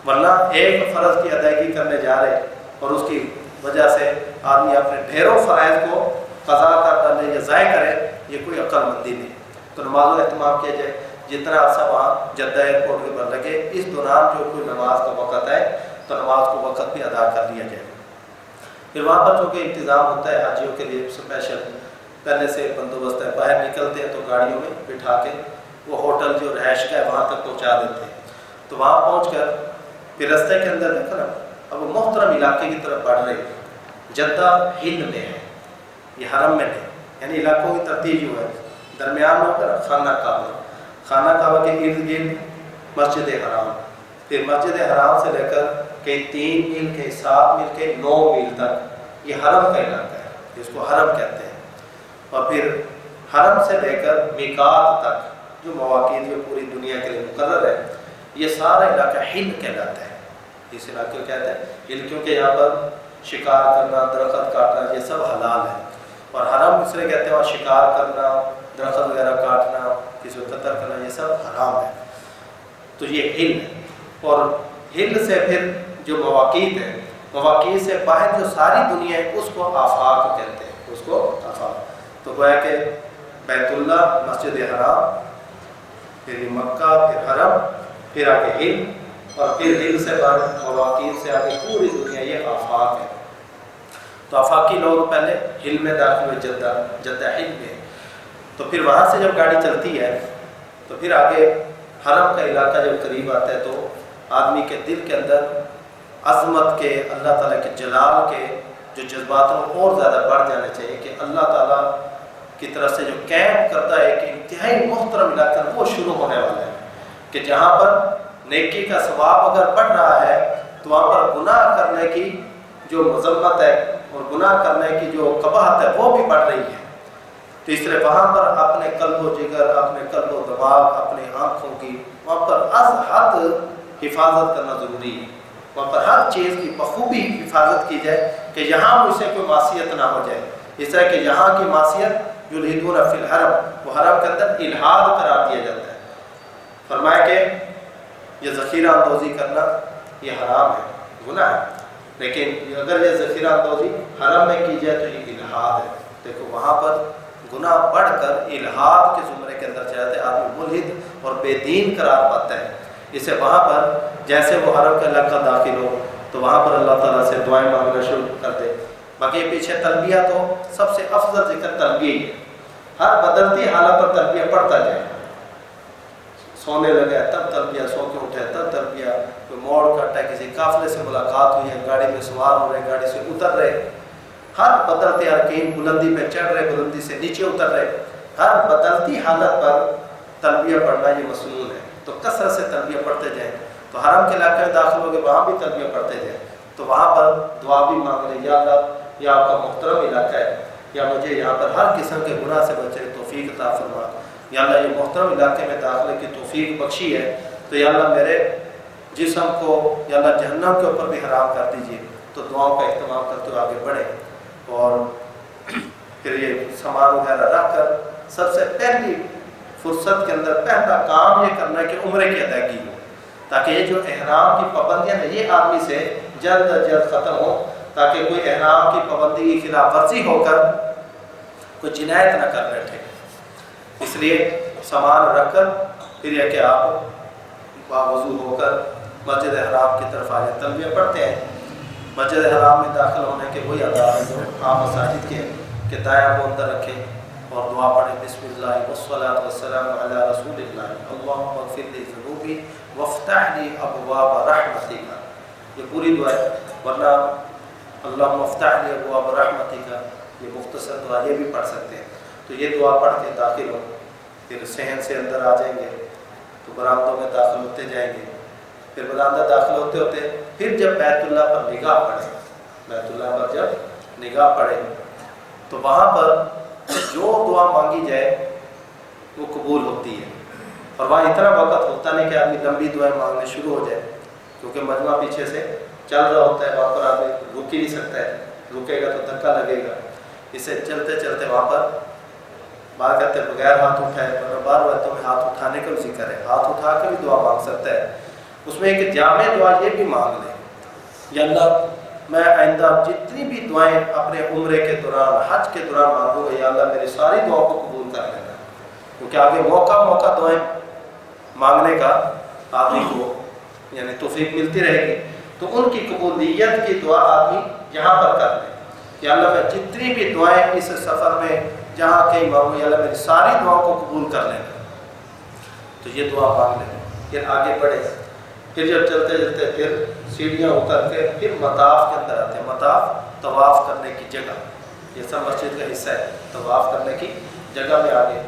ورنہ ایک فرض کی ادائیگی کرنے جا رہے اور اس کی وجہ سے آدمی اپنے ڈھیروں فرائض کو قضا کر ڈالے یا ضائع کرے، یہ کوئی عقل مندی نہیں۔ تو نمازوں کا اہتمام کیا جائے، جتنا عرصہ وہاں جدہ ایئرپورٹ کے پر لگے، اس دوران جو کوئی نماز کا وقت ہے تو نماز کو وقت بھی ادا کر لیا جائے۔ پھر وہاں پر چونکہ انتظام ہوتا ہے حاجیوں کے لیے اسپیشل، پہلے سے بندوبست ہے، باہر نکلتے ہیں تو گاڑیوں میں بٹھا کے وہ ہوٹل جو رہائش کا ہے وہاں تک پہنچا دیتے ہیں، تو وہاں پہنچ کر پھر رستے کے اندر دیکھا نا اب وہ محترم علاقے کی طرف بڑھ رہے، جدہ ہل میں ہے، یہ حرم میں نہیں، یعنی علاقوں کی ترتیب جو ہے درمیان میں ہوتا ہے خانہ کعبہ، خانہ کعبہ کے ارد گرد مسجد حرام، پھر مسجد حرام سے لے کر کئی 3 میل کے 7 میل کے 9 میل تک یہ حرم کا علاقہ ہے، جس کو حرم کہتے ہیں، اور پھر حرم سے لے کر میقات تک جو مواقع جو پوری دنیا کے لیے مقرر ہے، یہ سارا علاقہ ہل کہلاتا ہے۔ اس علاقے کو کہتے ہیں ہل کیونکہ یہاں پر شکار کرنا، درخت کاٹنا یہ سب حلال ہے، اور حرم اس لیے کہتے ہیں وہاں شکار کرنا، درخت وغیرہ کاٹنا، کسی کو قتل کرنا یہ سب حرام ہے، تو یہ ہل ہے۔ اور ہل سے پھر جو مواقیت ہے، مواقیت سے باہر جو ساری دنیا ہے اس کو آفاق کہتے ہیں، اس کو آفاق، تو گویا کہ بیت اللہ، مسجد حرام، پھر مکہ، پھر حرم، پھر آگے ہل، اور پھر ہل سے باہر مواقیت سے آگے پوری دنیا یہ آفاق ہے۔ تو آفاقی لوگ پہلے ہل میں داخل ہوئے، جدہ ہل میں، تو پھر وہاں سے جب گاڑی چلتی ہے تو پھر آگے حرم کا علاقہ جب قریب آتا ہے تو آدمی کے دل کے اندر عظمت کے، اللہ تعالیٰ کے جلال کے جو جذبات ہیں اور زیادہ بڑھ جانے چاہیے کہ اللہ تعالیٰ کی طرف سے جو کیمپ کرتا ہے کہ انتہائی محترم علاقہ وہ شروع ہونے والا ہے، کہ جہاں پر نیکی کا ثواب اگر بڑھ رہا ہے تو وہاں پر گناہ کرنے کی جو مذمت ہے اور گناہ کرنے کی جو قباحت ہے وہ بھی بڑھ رہی ہے، تو اس لیے وہاں پر اپنے قلب و جگر، اپنے قلب و دماغ، اپنے آنکھوں کی وہاں پر از حد حفاظت کرنا ضروری ہے، وہاں پر ہر چیز کی بخوبی حفاظت کی جائے کہ یہاں مجھ سے کوئی معصیت نہ ہو جائے، اس طرح کہ یہاں کی معصیت یلحدون فی الحرم، وہ حرم کے اندر الحاد قرار دیا جاتا ہے۔ فرمایا کہ یہ ذخیرہ اندوزی کرنا یہ حرام ہے، گناہ ہے، لیکن اگر یہ ذخیرہ اندوزی حرم میں کی جائے تو یہ الحاد ہے۔ دیکھو وہاں پر گناہ بڑھ کر الحاد کے زمرے کے اندر چاہتے آدمی ملحد اور بے دین قرار پاتا ہے، اسے وہاں پر جیسے وہ حرم کا علاقہ داخل ہو تو وہاں پر اللہ تعالیٰ سے دعائیں مانگنا شروع کر دے۔ باقی پیچھے تلبیہ تو سب سے افضل ذکر تلبیہ ہی ہے، ہر بدلتی حالت پر تلبیہ پڑھتا جائے، سونے لگا ہے تب تلبیہ، سو کے اٹھے تب تلبیہ، کوئی موڑ کٹا ہے، کسی قافلے سے ملاقات ہوئی ہے، گاڑی میں سوار ہو رہے، گاڑی سے اتر رہے، ہر بدلتے ارکین، بلندی پہ چڑھ رہے، بلندی سے نیچے اتر رہے، ہر بدلتی حالت پر تلبیہ پڑھنا یہ مسنون ہے، تو کثرت سے تلبیہ پڑھتے جائیں۔ تو حرم کے علاقے میں داخل ہو گئے وہاں بھی تلبیہ پڑھتے جائیں، تو وہاں پر دعا بھی مانگ لیں، یا اللہ یہ آپ کا محترم علاقہ ہے، یا مجھے یہاں پر ہر قسم کے گناہ سے بچے توفیق عطا فرما، یا اللہ یہ محترم علاقے میں داخلے کی توفیق بخشی ہے تو یا اللہ میرے جسم کو یا اللہ جہنم کے اوپر بھی حرام کر دیجیے. تو دعاؤں کا اہتمام کرتے ہوئے آگے بڑھے اور پھر یہ سامان وغیرہ رکھ کر سب سے پہلی فرصت کے اندر پہلا کام یہ کرنا ہے کہ عمرے کی ادائیگی ہو، تاکہ یہ جو احرام کی پابندیاں ہیں یہ آدمی سے جلد از جلد ختم ہو، تاکہ کوئی احرام کی پابندی کی خلاف ورزی ہو کر کوئی جنایت نہ کر بیٹھے. اس لیے سامان رکھ کر پھر یہ کہ آپ باوضو ہو کر مسجد حرام کی طرف آ جائیں. تلبیہ پڑھتے ہیں. مسجد حرام میں داخل ہونے کے وہی آداب ہیں جو عام مساجد کے کہ دائیں کو اندر رکھیں اور دعا پڑھیں بسم اللہ والصلاۃ والسلام علی رسول اللہ اللہم اغفر لی ذنوبی وافتح لی ابواب رحمتک. یہ پوری دعا ہے، ورنہ اللہم افتح لی ابواب رحمتک یہ مختصر دعا یہ بھی پڑھ سکتے ہیں. تو یہ دعا پڑھ کے داخل ہو، پھر صحن سے اندر آ جائیں گے تو برآمدوں میں داخل ہوتے جائیں گے. پھر برآمدہ داخل ہوتے ہوتے پھر جب بیت اللہ پر نگاہ پڑے، بیت اللہ پر جب نگاہ پڑے تو وہاں پر جو دعا مانگی جائے وہ قبول ہوتی ہے. اور وہاں اتنا وقت ہوتا نہیں کہ آدمی لمبی دعائیں مانگنے شروع ہو جائے، کیونکہ مجمع پیچھے سے چل رہا ہوتا ہے، وہاں پر آدمی رک ہی نہیں سکتا ہے، رکے گا تو دھکا لگے گا. اسے چلتے چلتے وہاں پر بات کرتے بغیر ہاتھ اٹھائے، ورنہ بار باتوں میں ہاتھ اٹھانے کا بھی ذکر ہے، ہاتھ اٹھا کے بھی دعا مانگ سکتا ہے. اس میں ایک جامع دعا یہ بھی مانگ لے، یا اللہ میں آئندہ جتنی بھی دعائیں اپنے عمرے کے دوران حج کے دوران مانگوں گا یا اللہ میری ساری دعاؤں کو قبول کر لینا، کیونکہ آگے موقع دعائیں مانگنے کا آدمی کو یعنی توفیق ملتی رہے گی. تو ان کی قبولیت کی دعا آدمی یہاں پر کر لے کہ اللہ میں جتنی بھی دعائیں اس سفر میں جہاں کہیں مانگوں یا اللہ میری ساری دعاؤں کو قبول کر لینا. تو یہ دعا مانگ لیں. پھر آگے بڑھے، پھر جب چلتے چلتے پھر سیڑھیاں اتر کے پھر مطاف کے اندر آتے ہیں. مطاف طواف کرنے کی جگہ، یہ سب مسجد کا حصہ ہے. طواف کرنے کی جگہ میں آگے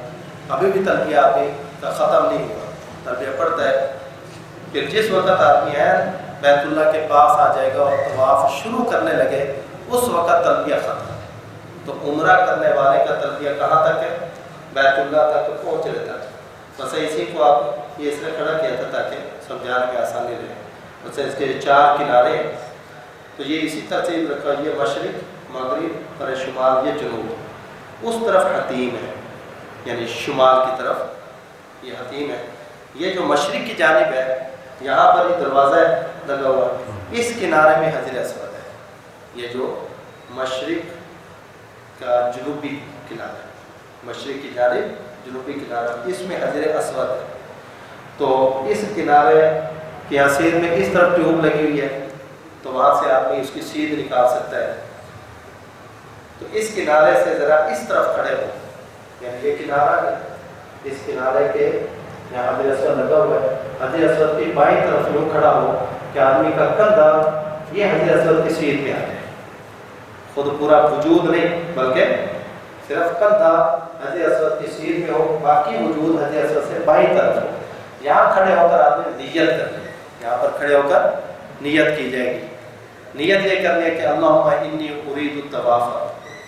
ابھی بھی تلبیہ آدمی کا ختم نہیں ہوا، تلبیہ پڑھتا ہے. پھر جس وقت آدمی ہے بیت اللہ کے پاس آ جائے گا اور طواف شروع کرنے لگے اس وقت تلبیہ ختم. تو عمرہ کرنے والے کا تلبیہ کہاں تک ہے؟ بیت اللہ تک پہنچنے تک. بس اسی کو آپ یہ اس نے کھڑا کیا تھا تاکہ سمجھانے میں آسانی رہے. بس اس کے 4 کنارے ہیں تو یہ اسی ترتیب رکھا، یہ مشرق، مغرب اور شمال، یہ جنوب. اس طرف حتیم ہے یعنی شمال کی طرف یہ حتیم ہے. یہ جو مشرق کی جانب ہے یہاں پر یہ دروازہ لگا ہوا، اس کنارے میں حجر اسود ہے. یہ جو مشرق کا جنوبی کنارہ، مشرق کی جانب جنوبی کنارہ، اس میں حجر اسود ہے. تو اس کنارے کی حسیر میں اس طرف ٹیوب لگی ہوئی ہے تو وہاں سے آدمی اس کی سیدھ نکال سکتا ہے. تو اس کنارے سے ذرا اس طرف کھڑے ہو، یعنی یہ کنارہ ہے، اس کنارے کے یہاں حجر اسود لگا ہوا ہے. حجر اسود کی بائیں طرف یوں کھڑا ہو کہ آدمی کا کندھا یہ حجر اسود کی سیدھ میں آ جائے. خود پورا وجود نہیں بلکہ صرف کندھا حجر اسود کی سیدھ میں ہو، باقی وجود حجر اسود سے بائیں طرف ہو. یہاں کھڑے ہو کر آدمی نیت کر لے، یہاں پر کھڑے ہو کر نیت کی جائے گی. نیت یہ کرنے کہ اللہم انی ارید الطواف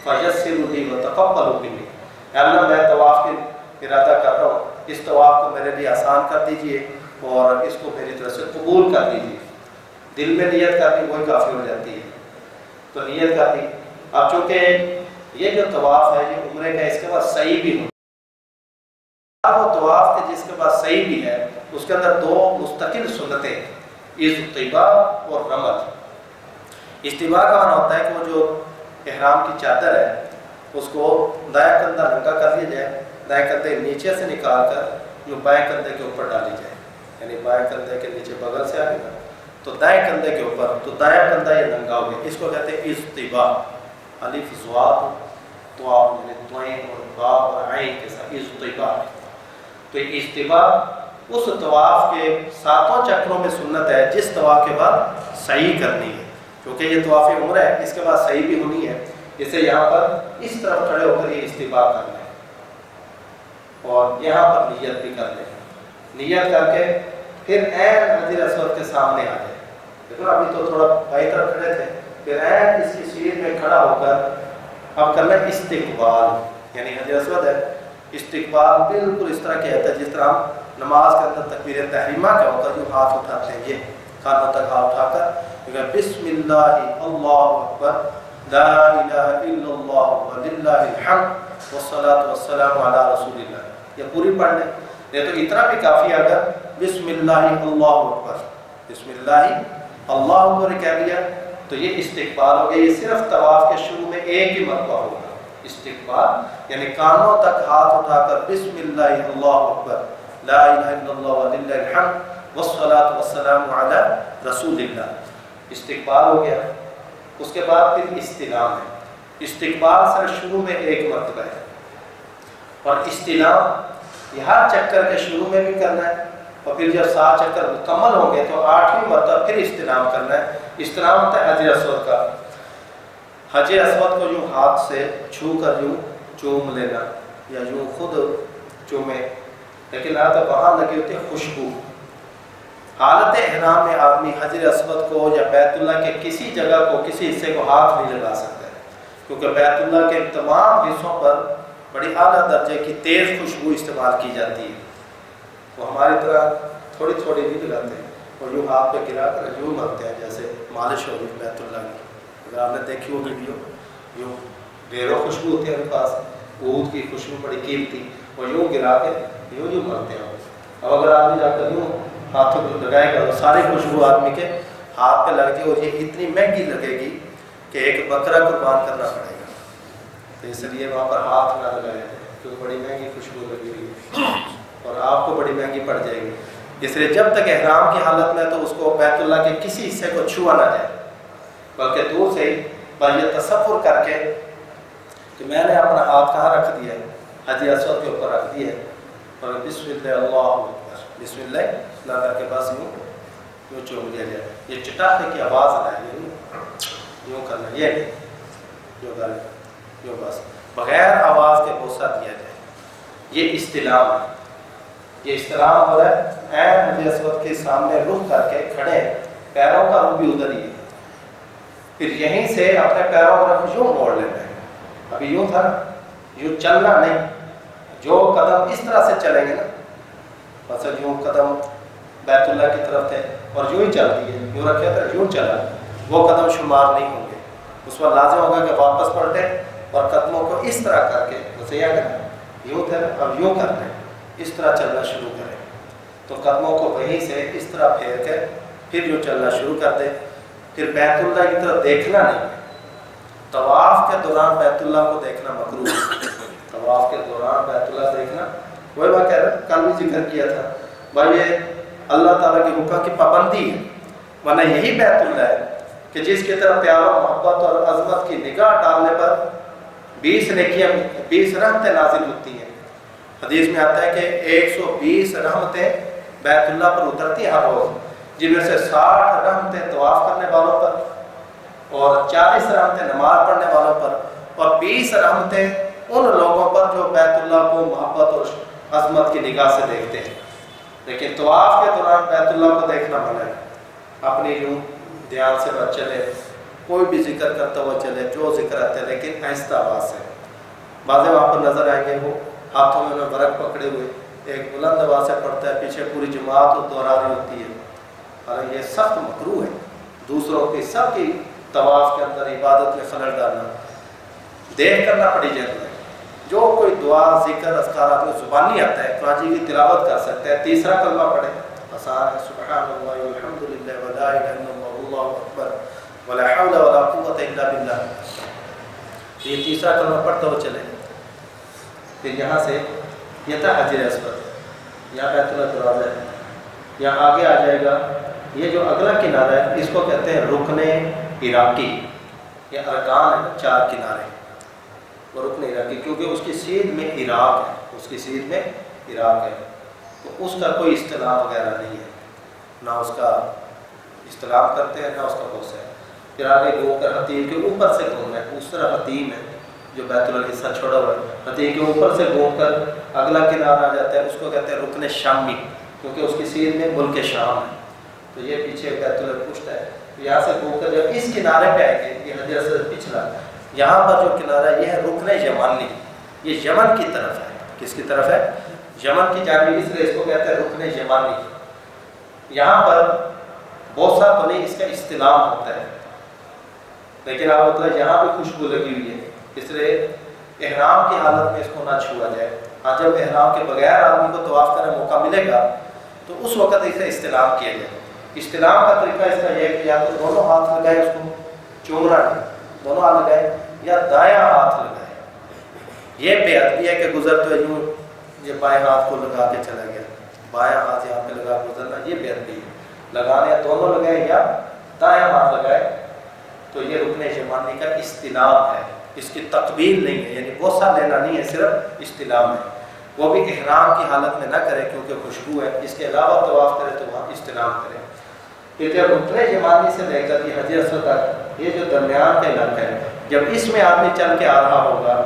فیسر لی وتقبل منی. اللہ میں طواف کی ارادہ کر رہا ہوں، اس طواف کو میرے لیے آسان کر دیجئے اور اس کو میری طرف سے قبول کر دیجئے. دل میں نیت کرنی وہی کافی ہو جاتی ہے. تو نیت کرنی. اب چونکہ یہ جو طواف ہے یہ عمرے کا، اس کے بعد صحیح بھی ہو. اب وہ طواف کے جس کے بعد صحیح بھی ہے اس کے اندر 2 مستقل سنتیں، اجتباء اور رمل. اجتباء کا معنی ہوتا ہے کہ وہ جو احرام کی چادر ہے اس کو دائیں کندھا ننگا کر لیا جائے، دائیں کندھے نیچے سے نکال کر جو بائیں کندھے کے اوپر ڈالی جائے، یعنی بائیں کندھے کے نیچے بغل سے آگے گا تو دائیں کندھے کے اوپر، تو دائیں کندھا یہ ننگا ہو گیا. اس کو کہتے ہیں اجتباء. الف ضاد طواف یعنی دوئیں اور با اور عین کے ساتھ اجتباء. تو اجتباء اس طواف کے 7 چکروں میں سنت ہے جس طواف کے بعد صحیح کرنی ہے. کیونکہ یہ طواف عمرہ ہے اس کے بعد صحیح بھی ہونی ہے، اسے یہاں پر اس طرف کھڑے ہو کر یہ اجتباء کرنا ہے اور یہاں پر نیت بھی کر لیں. نیت کر کے پھر عین حجر اسود کے سامنے آ جائے. دیکھو ابھی تو تھوڑا بائیں طرف کھڑے تھے، پھر عین اس کی سیڑھ میں کھڑا ہو کر اب کرنا ہے استقبال، یعنی حجر اسود ہے استقبال بالکل اس طرح کیا ہے جس طرح ہم نماز کے اندر تکبیر تحریمہ کا ہوتا ہے، جو ہاتھ اٹھاتے ہیں یہ کانوں تک ہاتھ اٹھا کر بسم اللہ اللہ اکبر لا الہ الا اللہ وللہ الحمد والصلاۃ والسلام علی رسول اللہ، یہ پوری پڑھ لیں۔ یہ تو اتنا بھی کافی ہے، اگر بسم اللہ اللہ اکبر، بسم اللہ اللہ اکبر کہہ لیا تو یہ استقبال ہو گیا۔ یہ صرف طواف کے شروع میں ایک ہی مرتبہ ہوگا استقبال، یعنی کانوں تک ہاتھ اٹھا کر بسم اللہ اللہ اکبر لا الہ الا اللہ وللہ الحمد والصلاۃ والسلام علی رسول اللہ، استقبال ہو گیا۔ اس کے بعد پھر استلام ہے۔ استقبال صرف شروع میں ایک مرتبہ ہے، اور استلام یہ ہر چکر کے شروع میں بھی کرنا ہے، اور پھر جب 7 چکر مکمل ہوں گے تو 8ویں مرتبہ پھر استلام کرنا ہے۔ استلام ہوتا ہے حجر اسود کا، حجر اسود کو یوں ہاتھ سے چھو کر یوں چوم لینا یا یوں خود چومے، لیکن تو وہاں لگی ہوتی ہے خوشبو۔ حالت احرام میں آدمی حجر اسود کو یا بیت اللہ کے کسی جگہ کو، کسی حصے کو ہاتھ نہیں لگا سکتا ہے، کیونکہ بیت اللہ کے تمام حصوں پر بڑی اعلیٰ درجے کی تیز خوشبو استعمال کی جاتی ہے۔ وہ ہماری طرح تھوڑی تھوڑی بھی لگاتے ہیں اور یوں ہاتھ پہ گرا کر یوں مارتے ہیں جیسے مالش ہو رہی بیت اللہ کی۔ اگر آپ نے دیکھی ہو ویڈیو، یوں ڈھیروں خوشبو ہوتی ہے ان کے پاس، عود کی خوشبو بڑی قیمتی، اور یوں گرا کے یوں مارتے ہیں۔ اب اگر آدمی جا کر یوں ہاتھوں کو لگائے گا تو ساری خوشبو آدمی کے ہاتھ پہ لگ جائے، اور یہ اتنی مہنگی لگے گی کہ ایک بکرا قربان کرنا پڑے گا، تو اس لیے وہاں پر ہاتھ نہ لگائے کیونکہ بڑی مہنگی خوشبو لگی ہوئی ہے اور آپ کو بڑی مہنگی پڑ جائے گی۔ اس لیے جب تک احرام کی حالت میں تو اس کو بیت اللہ کے کسی حصے کو چھوا نہ جائے، بلکہ دور سے ہی یہ تصور کر کے کہ میں نے اپنا ہاتھ کہاں رکھ دیا ہے، حجر اسود کے اوپر رکھ دیا ہے، اور بسم اللہ اللہ اکبر، بسم اللہ اللہ کر کے بس یوں چوم دیا جائے۔ یہ چٹاخے کی آواز آئے، یوں کرنا، یہ نہیں جو کریں یوں، بس بغیر آواز کے بوسہ دیا جائے۔ یہ استلام ہے، یہ استلام ہو رہا ہے عین حجر اسود کے سامنے رخ کر کے کھڑے، پیروں کا رخ بھی ادھر ہی ہے، پھر یہیں سے اپنے پیروں کا رخ یوں موڑ لینا ہے۔ ابھی یوں تھا، یوں چلنا نہیں، جو قدم اس طرح سے چلیں گے نا، مثلا یوں قدم بیت اللہ کی طرف تھے اور یوں ہی چل دیے، یوں رکھے تھے یوں چلا، وہ قدم شمار نہیں ہوں گے، اس پر لازم ہوگا کہ واپس پلٹے اور قدموں کو اس طرح کر کے یوں تھے اب یوں کرنا ہے، اس طرح چلنا شروع کریں، تو قدموں کو وہیں سے اس طرح پھیر کے پھر یوں چلنا شروع کر دیں۔ پھر بیت اللہ کی طرف دیکھنا نہیں، طواف کے دوران بیت اللہ کو دیکھنا مکروہ ہے، طواف کے دوران بیت اللہ دیکھنا، وہی بات کہہ رہے ہیں، کل بھی ذکر کیا تھا بھائی، یہ اللہ تعالیٰ کی حکم کی پابندی ہے، ورنہ یہی بیت اللہ ہے کہ جس کی طرف پیار و محبت اور عظمت کی نگاہ ڈالنے پر 20 نیکیاں، 20 رحمتیں نازل ہوتی ہیں۔ حدیث میں آتا ہے کہ 120 رحمتیں بیت اللہ پر اترتی ہیں ہر روز، جن میں سے 60 رحمتیں طواف کرنے والوں پر اور 40 رحمتیں نماز پڑھنے والوں پر، اور 20 رحمتیں ان لوگوں پر جو بیت اللہ کو محبت اور عظمت کی نگاہ سے دیکھتے ہیں۔ لیکن طواف کے دوران بیت اللہ کو دیکھنا منع ہے، اپنی یوں دھیان سے بچ چلے، کوئی بھی ذکر کرتا ہوا چلے جو ذکر آتے ہیں، لیکن آہستہ آواز سے۔ بعض وہاں پر نظر آئیں گے وہ ہاتھوں میں انہوں ورق پکڑے ہوئے، ایک بلند آواز سے پڑھتا ہے، پیچھے پوری جماعت دہرا رہی ہوتی ہے، حالانکہ یہ سخت مکروہ ہے، دوسروں کی سب کی طواف کے اندر عبادت میں خلل ڈالنا، دیکھ کرنا پڑی جاتا ہے۔ جو کوئی دعا ذکر اذکار آپ کو زبانی آتا ہے قرآن کی تلاوت کر سکتے ہیں، تیسرا کلمہ پڑھیں، آسان ہے، سبحان اللہ والحمد للہ ولا الہ الا اللہ واللہ اکبر ولا حول ولا قوۃ الا باللہ، یہ تیسرا کلمہ پڑھتے ہوئے چلیں۔ پھر یہاں سے یہ تھا حجر اسود، یہاں بیت اللہ دروازہ ہے، یہاں آگے آ جائے گا، یہ جو اگلا کنارہ ہے اس کو کہتے ہیں رکن عراقی، یہ ارکان ہے 4 کنارے، وہ رکن عراقی، کیونکہ اس کی سیدھ میں عراق ہے، اس کی سیدھ میں عراق ہے، تو اس کا کوئی استلام وغیرہ نہیں ہے، نہ اس کا استلام کرتے ہیں نہ اس کا بوسہ ہے۔ پھر آگے گھوم کر حتیم کے اوپر سے گھومنا ہے، اس طرح حتیم ہے جو بیت اللہ حصہ چھوڑا ہوا ہے، حتیم کے اوپر سے گھوم کر اگلا کنارہ آ جاتا ہے، اس کو کہتے ہیں رکن شامی، کیونکہ اس کی سیدھ میں ملک شام ہے، تو یہ پیچھے بیت اللہ پشت ہے، یہاں سے گھوم کر جب اس کنارے پہ آئیں گے، یہ حجر اسود پچھلا، یہاں پر جو کنارہ یہ ہے رکن یمانی، یہ یمن کی طرف ہے، کس کی طرف ہے؟ یمن کی جانب، اس لیے اس کو کہتے ہیں رکن یمانی. یہاں پر بوسہ تو نہیں، اس کا استلام ہوتا ہے، لیکن آپ مطلب یہاں پہ خوشبو لگی ہوئی ہے، اس لیے احرام کی حالت میں اس کو نہ چھوا جائے. ہاں جب احرام کے بغیر آدمی کو طواف کرنے موقع ملے گا تو اس وقت اسے استلام کیا جائے. استلام کا طریقہ اس کا یہ ہے کہ یا تو دونوں ہاتھ لگائے، اس کو چومنا نہیں، دونوں ہاتھ لگائے، یا دایاں ہاتھ لگائے. یہ بے ادبی ہے کہ گزرتے ہوئے یوں یہ بائیں ہاتھ کو لگا کے چلا گیا، بایاں ہاتھ یہاں پہ لگا گزرنا، یہ بے ادبی ہے. لگانے دونوں لگائے یا دایاں ہاتھ لگائے تو یہ رکن یمانی کا استلام ہے، اس کی تقبیل نہیں ہے، یعنی بوسہ لینا نہیں ہے، صرف استلام ہے. وہ بھی احرام کی حالت میں نہ کرے کیونکہ خوشبو ہے، اس کے علاوہ طواف کرے تو وہاں استلام کرے. یہ جب رکن یمانی سے لے کر یہ حجر اسود تک یہ جو درمیان کا علاقہ ہے، جب اس میں آدمی چل کے آ رہا ہوگا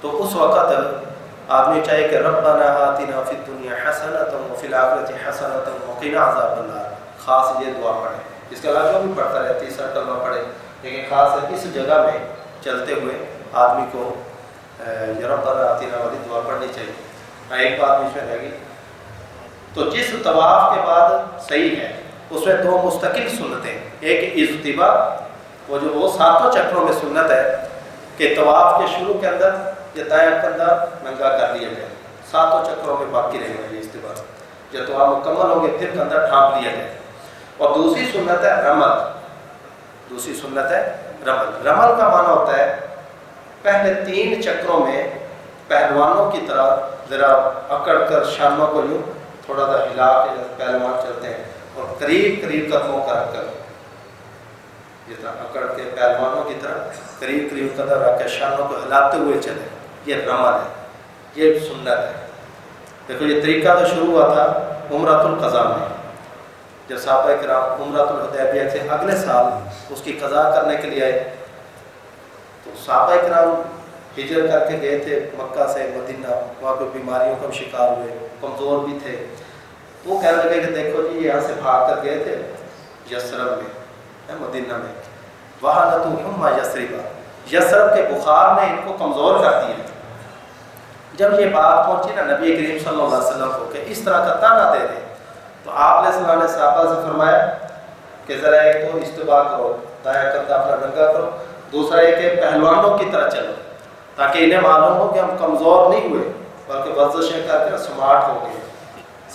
تو اس وقت آدمی چاہیے کہ ربنا آتنا فی الدنیا حسنۃ وفی الآخرۃ حسنۃ وقنا عذاب النار، خاص یہ دعا پڑھے. اس کے علاوہ جو بھی پڑھتا رہے تیسرا کلمہ پڑھے، لیکن خاص اس جگہ میں چلتے ہوئے آدمی کو یہ ربنا آتنا والی دعا پڑھنی چاہیے. ایک بات مجھ میں رہ گئی، تو جس طواف کے بعد صحیح ہے اس میں دو مستقل سنتیں، ایک اجتباء، وہ ساتوں چکروں میں سنت ہے کہ طواف کے شروع کے اندر یہ دائیں کندھا ننگا کر لیا جائے، ساتوں چکروں میں باقی رہے گا یہ اجتباء. جب طواف مکمل ہو گئے پھر کندھا ڈھانپ لیا جائے. اور دوسری سنت ہے رمل. دوسری سنت ہے رمل. رمل کا معنی ہوتا ہے پہلے 3 چکروں میں پہلوانوں کی طرح ذرا اکڑ کر شانوں کو یوں تھوڑا سا ہلا کے جیسے پہلوان چلتے ہیں، اور قریب قریب قدموں کا رکھ کر جس طرح اکڑ کے پہلوانوں کی طرح قریب قریب قدم رکھ کے شانوں کو ہلاتے ہوئے چلے، یہ رمل ہے، یہ سنت ہے. دیکھو یہ طریقہ تو شروع ہوا تھا عمرۃ القضاء میں، جب صحابہ کرام عمرۃ الحدیبیہ سے اگلے سال اس کی قضا کرنے کے لیے آئے تو صحابہ کرام ہجر کر کے گئے تھے مکہ سے مدینہ، وہاں پہ بیماریوں کا شکار ہوئے، کمزور بھی تھے. وہ کہنے لگے کہ دیکھو جی یہاں سے بھاگ کر گئے تھے یثرب میں، مدینہ میں، وَحَنَتُهُمَّ یثربا، یثرب کے بخار نے ان کو کمزور کر دیا. جب یہ بات پہنچی نا نبی کریم صلی اللہ علیہ وسلم کو کہ اس طرح کا تانا دے رہے، تو آپ علیہ السلام نے صحابہ سے فرمایا کہ ذرا ایک تو استباع کرو، دایاں کندھا اپنا ننگا کرو، دوسرا یہ کہ پہلوانوں کی طرح چلو، تاکہ انہیں معلوم ہو کہ ہم کمزور نہیں ہوئے بلکہ ورزشیں کر کے سمارٹ ہو گئے.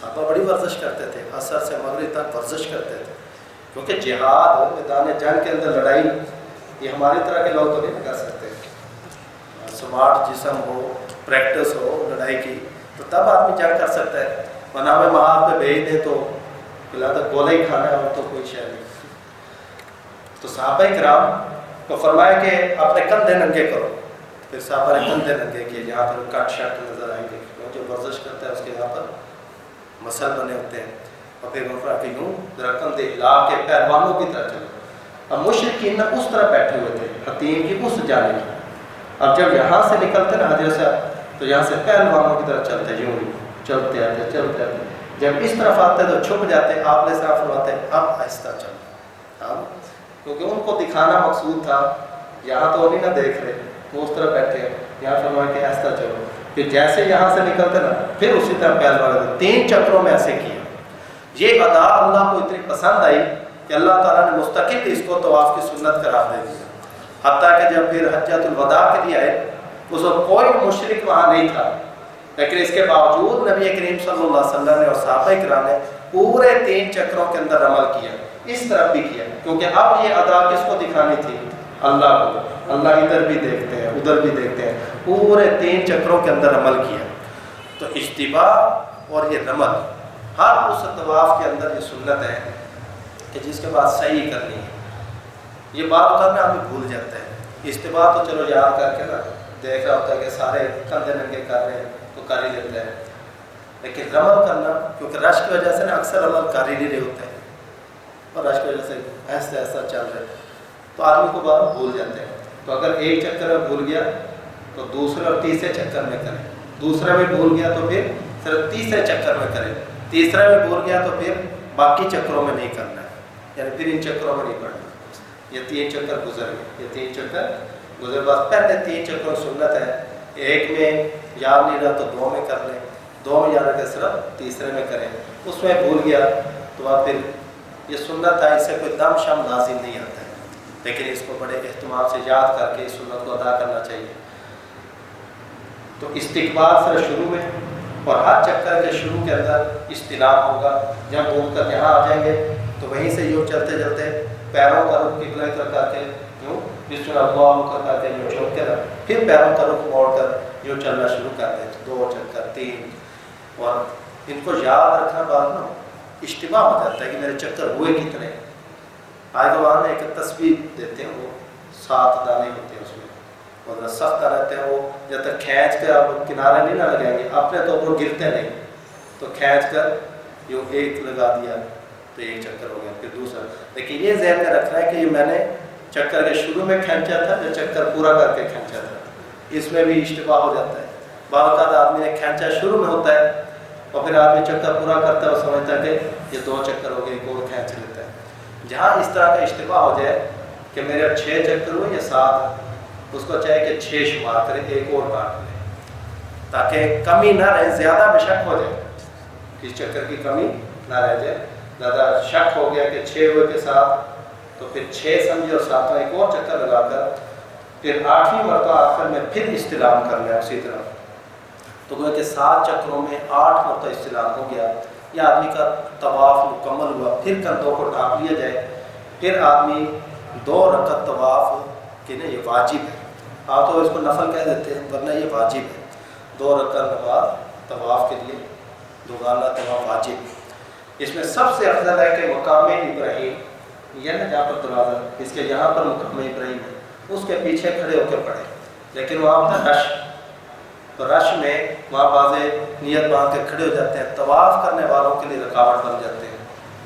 صحابہ بڑی ورزش کرتے تھے، عصر سے مغرب تک ورزش کرتے تھے، کیونکہ جہاد میدان جنگ کے اندر لڑائی یہ ہماری طرح کے لوگ تو نہیں کر سکتے. سمارٹ جسم ہو، پریکٹس ہو لڑائی کی تو تب آدمی جنگ کر سکتا ہے، ورنہ ہمیں مہار پہ بھیج دیں تو فلحال تو گولہ ہی کھانا ہے اور تو کوئی شے نہیں. تو صحابہ کرام کو فرمایا کہ اپنے کندھے ننگے کرو. پھر صحابہ نے کندھے ننگے کیے جہاں پر کٹ شٹ نظر آئیں گے، جو ورزش کرتا ہے اس کے یہاں پر مسل بنے ہوتے ہیں. اور پھر غفرا کہ یوں ذرا کندھے ہلا کے پہلوانوں کی طرح چلو. اب مشرکین نہ اس طرح بیٹھے ہوئے تھے حتیم کی اس جانب. اب جب یہاں سے نکلتے نا حجر سے تو یہاں سے پہلوانوں کی طرح چلتے، یوں چلتے آتے چلتے آتے. جب اس طرف آتے تو چھپ جاتے. آپ نے صاف فرماتے اب آہستہ چلو، اب کیونکہ ان کو دکھانا مقصود تھا. یہاں تو نہیں نہ دیکھ رہے، وہ اس طرح بیٹھے ہیں. یہاں فرمایا کہ آہستہ چلو. پھر جیسے یہاں سے نکلتے نا پھر اسی طرح پہلوان 3 چکروں میں ایسے کیا. یہ ادا اللہ کو اتنی پسند آئی کہ اللہ تعالیٰ نے مستقل اس کو طواف کی سنت قرار دے دیا. حتیٰ کہ جب پھر حجۃ الوداع کے لیے آئے اس وقت کوئی مشرک وہاں نہیں تھا، لیکن اس کے باوجود نبی کریم صلی اللہ علیہ وسلم نے اور صحابہ کرام نے پورے 3 چکروں کے اندر عمل کیا. اس طرف بھی کیا کیونکہ اب یہ ادا کس کو دکھانی تھی؟ اللہ کو. اللہ ادھر بھی دیکھتے ہیں ادھر بھی دیکھتے ہیں. پورے 3 چکروں کے اندر عمل کیا. تو اجتباع اور یہ رمل ہر اس طواف کے اندر یہ سنت ہے کہ جس کے بعد صحیح کرنی ہے. یہ بات اوقات میں آدمی بھول جاتا ہے. اجتباع تو چلو یاد کر کے نا دیکھ رہا ہوتا ہے کہ سارے کندھے ننگے کر رہے ہیں تو کر ہی لیتے ہیں، لیکن رمل کرنا کیونکہ رش کی وجہ سے نا اکثر عمل کر ہی نہیں رہے ہوتے ہیں اور رش کی وجہ سے ایسا ایسا چل رہے تو آدمی کو بات بھول جاتے ہیں. تو اگر ایک چکر میں بھول گیا تو دوسرے اور تیسرے چکر میں کریں. دوسرے میں بھول گیا تو پھر صرف تیسرے چکر میں کریں. تیسرے میں بھول گیا تو پھر باقی چکروں میں نہیں کرنا ہے، یعنی پھر ان چکروں میں نہیں پڑھنا. یہ 3 چکر گزر گئے، یہ 3 چکر گزر. بس پہلے 3 چکروں سنت ہے ایک میں یاد نہیں رہا تو دو میں کر لیں، دو میں یاد رکھے صرف تیسرے میں کریں، اس میں بھول گیا تو آپ پھر یہ سنت ہے، اس سے کوئی دم شم لازم نہیں آتا ہے، لیکن اس کو بڑے اہتمام سے یاد کر کے اس سنت کو ادا کرنا چاہیے۔ تو استقبال سر شروع میں، اور ہر چکر کے شروع کے اندر استلام ہوگا۔ جب گھوم کر یہاں آ جائیں گے تو وہیں سے یوں چلتے چلتے پیروں کا رخ قبلہ کی طرف کر کے یوں بسم اللہ کر کے یوں چھوڑ کے پھر پیروں کا رخ موڑ کر یوں چلنا شروع کر دیں، 2 چکر 3، اور ان کو یاد رکھنا بعد نا اشتباہ ہو جاتا ہے کہ میرے چکر ہوئے کتنے۔ آج وہاں میں ایک تصویر دیتے ہیں، وہ 7 دانے ہوتے ہیں اس میں، اور سخت رہتے ہیں، وہ جب تک کھینچ کر آپ کنارے نہیں نہ لگائیں گے اپنے تو وہ گرتے نہیں، تو کھینچ کر یوں ایک لگا دیا تو ایک چکر ہو گیا، پھر دوسرا۔ لیکن یہ ذہن میں رکھنا ہے کہ یہ میں نے چکر کے شروع میں کھینچا تھا یا چکر پورا کر کے کھینچا تھا، اس میں بھی اشتباہ ہو جاتا ہے۔ بعض اوقات آدمی نے کھینچا شروع میں ہوتا ہے اور پھر آدمی چکر پورا کرتا ہے اور سمجھتا ہے کہ یہ 2 چکر ہو گئے، ایک اور کھینچ لیتا ہے۔ جہاں اس طرح کا اشتباہ ہو جائے کہ میرے 6 چکر ہوئے یا 7، اس کو چاہے کہ 6 شمار کرے، ایک اور کاٹ لے تاکہ کمی نہ رہے، زیادہ بے شک ہو جائے، کس چکر کی کمی نہ رہ جائے۔ زیادہ شک ہو گیا کہ 6 ہوئے کے 7، تو پھر 6 سمجھے اور 7 ایک اور چکر لگا کر پھر 8ویں مرتبہ آخر میں پھر استلام کر لیں اسی طرح۔ تو گویا کہ 7 چکروں میں 8 مرتبہ استلام ہو گیا، یا آدمی کا طواف مکمل ہوا، پھر کندھوں کو ڈھانپ لیا جائے، پھر آدمی 2 رکعت طواف کے لیے یہ واجب ہے، آپ تو اس کو نفل کہہ دیتے ہیں ورنہ یہ واجب ہے، 2 رکعت نماز طواف کے لیے دوگانہ طواف واجب ہے۔ اس میں سب سے افضل ہے کہ مقام ابراہیم، یہ نا جہاں پر دروازہ اس کے یہاں پر مقام ابراہیم ہے، اس کے پیچھے کھڑے ہو کے پڑھیں، لیکن وہاں پر رش، تو رش میں وہاں بازے نیت باندھ کے کھڑے ہو جاتے ہیں، طواف کرنے والوں کے لیے رکاوٹ بن جاتے ہیں،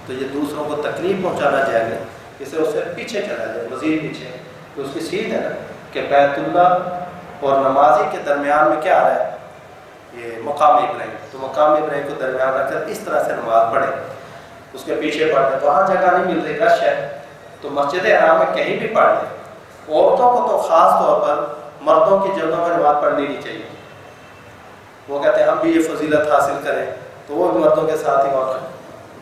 تو یہ دوسروں کو تکلیف پہنچانا جائے گا، اسے اس سے پیچھے چلا جائے، مزید پیچھے، تو اس کی سیدھ ہے نا کہ بیت اللہ اور نمازی کے درمیان میں کیا آ رہا ہے، یہ مقام ابراہیم، تو مقام ابراہیم کو درمیان رکھ کر اس طرح سے نماز پڑھیں، اس کے پیچھے پڑھیں، وہاں جگہ نہیں مل رہی، رش ہے، تو مسجد حرام میں کہیں بھی پڑھ لیں۔ عورتوں کو تو خاص طور پر مردوں کی جگہوں میں نماز پڑھنی نہیں چاہیے، وہ کہتے ہیں ہم بھی یہ فضیلت حاصل کریں، تو وہ بھی مردوں کے ساتھ ہی وہاں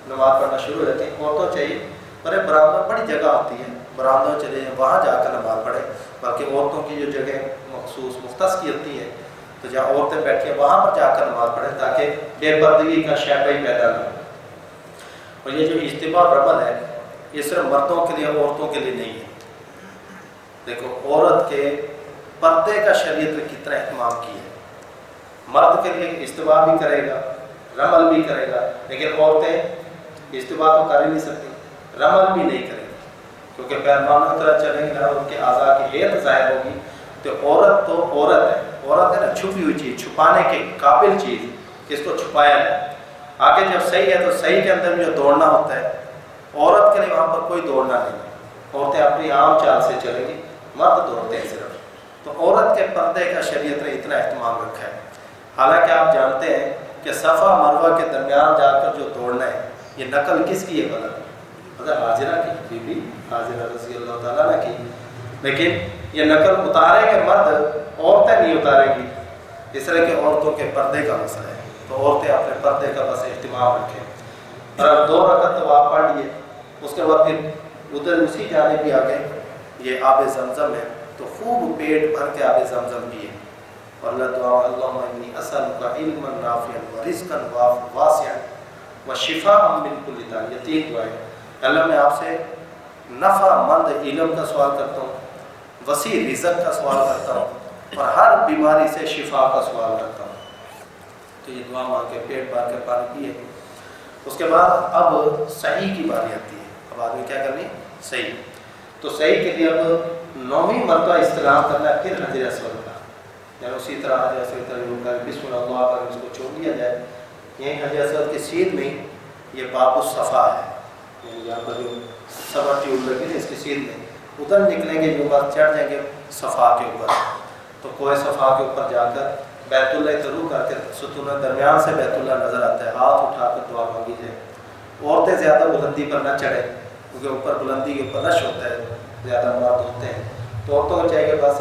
نماز پڑھنا شروع ہو جاتی ہے۔ عورتوں چاہیے پر برآمدہ بڑی جگہ ہوتی ہے، برآمدوں چلے جائیں وہاں جا کر نماز پڑھیں، باقی عورتوں کی جو جگہ مخصوص مختص کی ہوتی ہے تو جہاں عورتیں بیٹھی ہیں وہاں پر جا کر نماز پڑھیں تاکہ بے پردگی کا شیبہ ہی پیدا نہ ہو۔ اور یہ جو اجتماع رمل ہے یہ صرف مردوں کے لیے، عورتوں کے لیے نہیں ہے۔ دیکھو عورت کے پردے کا شریعت نے کتنا اہتمام کیا ہے، مرد کے لیے اجتماع بھی کرے گا، رمل بھی کرے گا، لیکن عورتیں اجتماع تو کر ہی نہیں سکتی، رمل بھی نہیں کرے گی، کیونکہ پیغمبروں کی طرح چلیں گے نہ ان کے اعضاء کی حیت ظاہر ہوگی، تو عورت ہے، عورت ہے نا چھپی ہوئی چیز، چھپانے کے قابل چیز، اس کو چھپایا جائے۔ آگے جب صحیح ہے تو صحیح کے اندر بھی جو دوڑنا ہوتا ہے، عورت کے لیے وہاں پر کوئی دوڑنا نہیں، عورتیں اپنی عام چال سے چلیں گی، مرد دوڑتے ہیں صرف۔ تو عورت کے پردے کا شریعت نے اتنا اہتمام رکھا ہے، حالانکہ آپ جانتے ہیں کہ صفا مروہ کے درمیان جا کر جو دوڑنا ہے یہ نقل کس کی ہے غلط؟ حضرت حاجرہ کی، بی بی حاجرہ رضی اللہ تعالیٰ عنہ کی، لیکن یہ نقل اتارے گے مرد، عورتیں نہیں اتاریں گی، اس طرح کہ عورتوں کے پردے کا مسئلہ ہے، تو عورتیں اپنے پردے کا بس اہتمام رکھیں۔ اور اب 2 رکعت تو آپ پڑھ لیے، اس کے بعد پھر ادھر اسی جانب بھی آگے یہ آب زمزم ہے، تو خوب پیٹ بھر کے آب زمزم پیے، اور اللہ دعا اللہم انی اسألک علما نافعا ورزقا واسعا وشفاء من کل داء، یہ 3 دعائیں۔ اللہ میں آپ سے نفع مند علم کا سوال کرتا ہوں، وسیع رزق کا سوال کرتا ہوں، اور ہر بیماری سے شفا کا سوال کرتا ہوں۔ تو یہ دعا مانگ کے پیٹ بھر کے پانی پیے۔ اس کے بعد اب صحیح کی باری آتی ہے، اب آدمی کیا کرنی ہے؟ صحیح۔ تو صحیح کے لیے اب 9ویں مرتبہ استلام کرنا ہے، پھر حجر اسود کا، یعنی اسی طرح حجر اسود کا بسم اللہ پر اس کو چھوڑ دیا جائے، یہیں حجر اسود کی سیدھ میں یہ باب الصفا ہے، یعنی یہاں پر جو 7 ٹیوب لگی ہے اس کی سیدھ میں، ادھر نکلیں گے جو بات چڑھ جائیں گے صفا کے اوپر، تو کوہ صفا کے اوپر جا کر بیت اللہ کے روح کر کے ستون درمیان سے بیت اللہ نظر آتا ہے، ہاتھ اٹھا کر دعا مانگی جائے۔ عورتیں زیادہ بلندی پر نہ چڑھیں کیونکہ اوپر بلندی کے اوپر رش ہوتا ہے، زیادہ مرد ہوتے ہیں، تو عورتوں کو چاہیے کہ بس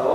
2,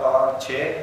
5, 6,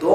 2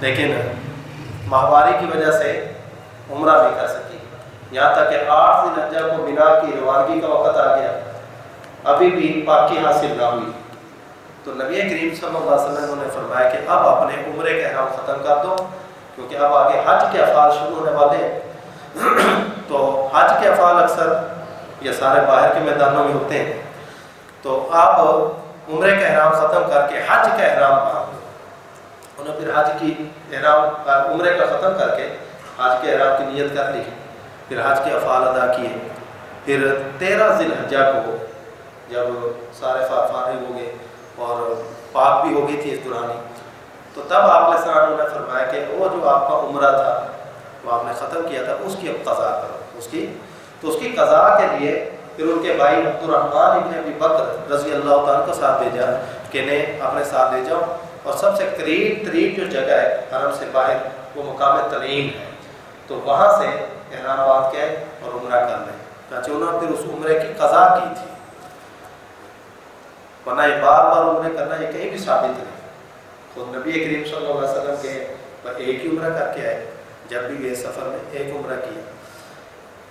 لیکن ماہواری کی وجہ سے عمرہ نہیں کر سکی، یہاں تک کہ 8 ذی الحجہ کو مینا کی روانگی کا وقت آ گیا، ابھی بھی پاکی حاصل نہ ہوئی، تو نبی کریم صلی اللہ علیہ وسلم نے فرمایا کہ اب اپنے عمرے کا احرام ختم کر دو، کیونکہ اب آگے حج کے افعال شروع ہونے والے ہیں۔ تو حج کے افعال اکثر یہ سارے باہر کے میدانوں میں ہوتے ہیں، تو آپ عمرے کا احرام ختم کر کے حج کا احرام باندھ دو۔ انہوں نے پھر حج کی عمرے کا ختم کر کے حج کے احرام کی نیت کر لی، پھر حج کے افعال ادا کیے، پھر 13 ذی الحجہ کو جب سارے فارغ ہو گئے اور پاک بھی ہو گئی تھی اس دورانی، تو تب آپ علیہ السلام نے فرمایا کہ وہ جو آپ کا عمرہ تھا وہ آپ نے ختم کیا تھا، اس کی اب قضا کرو، اس کی قضا کے لیے پھر ان کے بھائی عبد الرحمن ابن ابی بکر رضی اللہ تعالیٰ کو ساتھ بھیجا کہ انہیں اپنے ساتھ لے جاؤ، اور سب سے قریب ترین جو جگہ ہے حرم سے باہر وہ مقام تنعیم ہے، تو وہاں سے احرام باندھ کے اور عمرہ کر لیں۔ چنانچہ انہوں نے پھر اس عمرے کی قضا کی تھی، ورنہ یہ بار بار عمرے کرنا یہ کہیں بھی ثابت نہیں۔ خود نبی کریم صلی اللہ علیہ وسلم کے ایک ہی عمرہ کر کے آئے، جب بھی گئے سفر میں ایک عمرہ کیا۔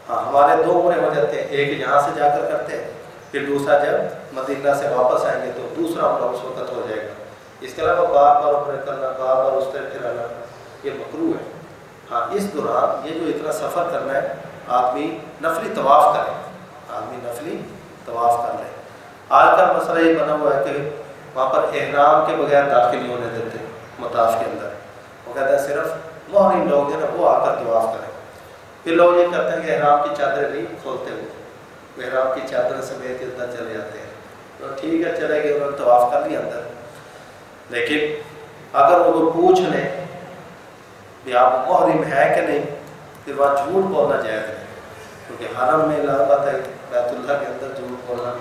ہاں ہمارے 2 عمرے ہو جاتے ہیں، ایک یہاں سے جا کر کرتے ہیں، پھر دوسرا جب مدینہ سے واپس آئیں گے تو دوسرا عمرہ اس وقت ہو جائے گا۔ اس کے علاوہ بار بار عمرے کرنا، بار بار اس طرح پھرانا یہ مکروہ ہے۔ ہاں اس دوران یہ جو اتنا سفر کرنا ہے آدمی نفلی طواف کرے، کر لے۔ آج کل مسئلہ یہ بنا ہوا ہے کہ وہاں پر احرام کے بغیر داخل نہیں ہونے دیتے مطاف کے اندر، وہ کہتا ہے صرف محرم لوگ ہیں نا وہ آ کر طواف کریں۔ پھر لوگ یہ کرتے ہیں کہ احرام کی چادر نہیں کھولتے ہوئے، احرام کی چادر سمیت اندر چلے جاتے ہیں، تو ٹھیک ہے چلے گئے، انہوں نے طواف کر لیا اندر، لیکن اگر وہ پوچھ لیں کہ آپ محرم ہے کہ نہیں، پھر وہاں جھوٹ بولنا جائز نہیں، کیونکہ حرم میں لعنت ہے، بیت اللہ کے اندر جھوٹ بولنا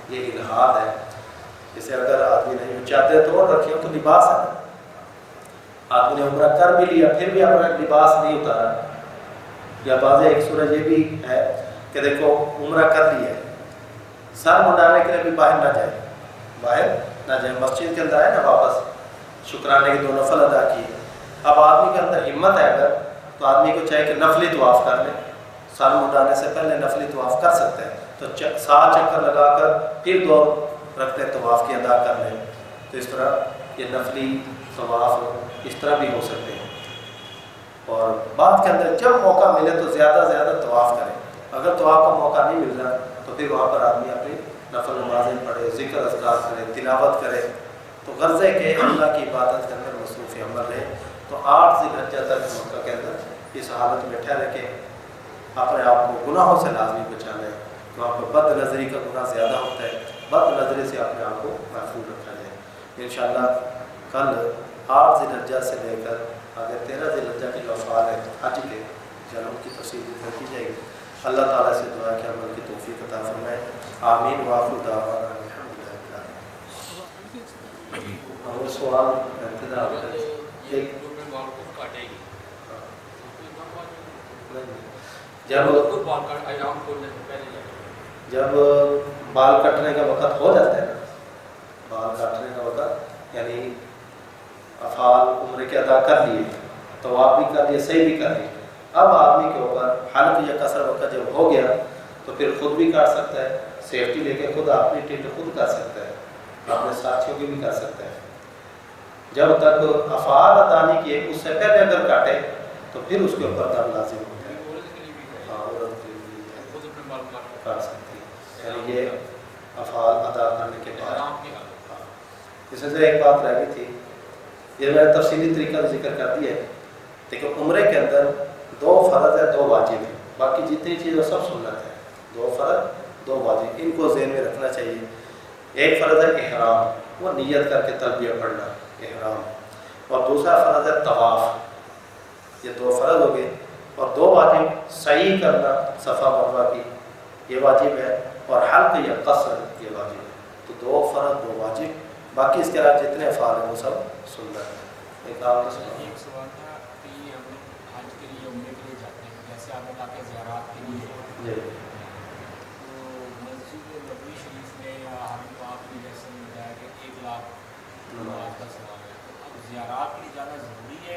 یہ الحاد ہے۔ جیسے اگر آدمی نے چادر توڑ رکھی ہو تو لباس ہے، آدمی نے عمرہ کر بھی لیا پھر بھی اپنا لباس نہیں اتارا، یا بعض ایک صورت یہ بھی ہے کہ دیکھو عمرہ کر لیا ہے، سر منڈانے کے لیے بھی باہر نہ جائے، مسجد کے اندر آئے نا واپس شکرانے کے 2 نفل ادا کیے، اب آدمی کے اندر ہمت ہے اگر تو آدمی کو چاہے کہ نفلی طواف کر لے، سر منڈانے سے پہلے نفلی طواف کر سکتے ہیں، تو 7 چکر لگا کر پھر 2 رکعتیں طواف کی ادا کر لیں، تو اس طرح یہ نفلی طواف اس طرح بھی ہو سکتے ہیں۔ اور بعد کے اندر جب موقع ملے تو زیادہ طواف کریں، اگر طواف کا موقع نہیں مل رہا تو پھر وہاں پر آدمی اپنی نفل نمازیں پڑھے، ذکر اذکار کرے، تلاوت کرے، تو غرض ہے کہ اللہ کی عبادت کے اندر مصروف عمل رہے۔ تو 8 ذی الحجہ تک مکہ کے اندر اس حالت میں ٹھہرے کے اپنے آپ کو گناہوں سے لازمی بچانا ہے، وہاں پر بد نظری کا گناہ زیادہ ہوتا ہے، بد نظری سے اپنے آپ کو محفوظ رکھا جائے۔ انشاءاللہ کل 8 ذی الحجہ سے لے کر آگے 13 ذی الحجہ کے جو افعال ہیں حج کے جنم کی تفصیل ذکر کی جائے گی۔ اللہ تعالیٰ سے دعا کہ عمل کی توفیق عطا فرمائے، آمین۔ وآخر دعوانا الحمدللہ رب العالمین۔ اور سوال انتظار جب بال کٹنے کا وقت ہو جاتا ہے نا، بال کاٹنے کا وقت یعنی افعال عمرے کے ادا کر لیے، طواف بھی کر لیے، صحیح بھی کر لیے، اب آدمی کے اوپر حلق یا قصر وقت جب ہو گیا تو پھر خود بھی کاٹ سکتا ہے، سیفٹی لے کے خود اپنی ٹینٹ خود کر سکتا ہے، اپنے ساتھیوں کی بھی کر سکتا ہے۔ جب تک افعال ادا نہیں کیے اس سے پہلے اگر کاٹے تو پھر اس کے اوپر دم لازم ہوتا ہے۔ ہاں عورت کے لیے کاٹ سکتی ہے، یعنی یہ افعال ادا کرنے کے بعد۔ اس سے ایک بات رہ گئی تھی، یہ میں نے تفصیلی طریقہ ذکر کر دیا ہے، لیکن عمرے کے اندر 2 فرض ہے 2 واجب ہے، باقی جتنی چیزیں سب سنت ہے، 2 فرض 2 واجب، ان کو ذہن میں رکھنا چاہیے۔ ایک فرض ہے احرام، وہ نیت کر کے تلبیہ پڑھنا احرام، اور دوسرا فرض ہے طواف، یہ 2 فرض ہو گئے، اور 2 واجب سعی کرنا صفا مروہ کی یہ واجب ہے، اور حلق یا قصر یہ واجب ہے، تو 2 فرض 2 واجب، باقی اس کے علاوہ جتنے افعال ہیں وہ سب سنت ہے۔ ایک آپ ایک سوال تھا کہ ہم حج کے لیے عمرے کے لیے جاتے ہیں، جیسے آپ نے کہا کہ زیارات کے لیے، تو مسجد نبوی شریف میں یا حرم پاک میں جیسے بتایا کہ 1 لاکھ کا سوال ہے، تو اب زیارات کے لیے جانا ضروری ہے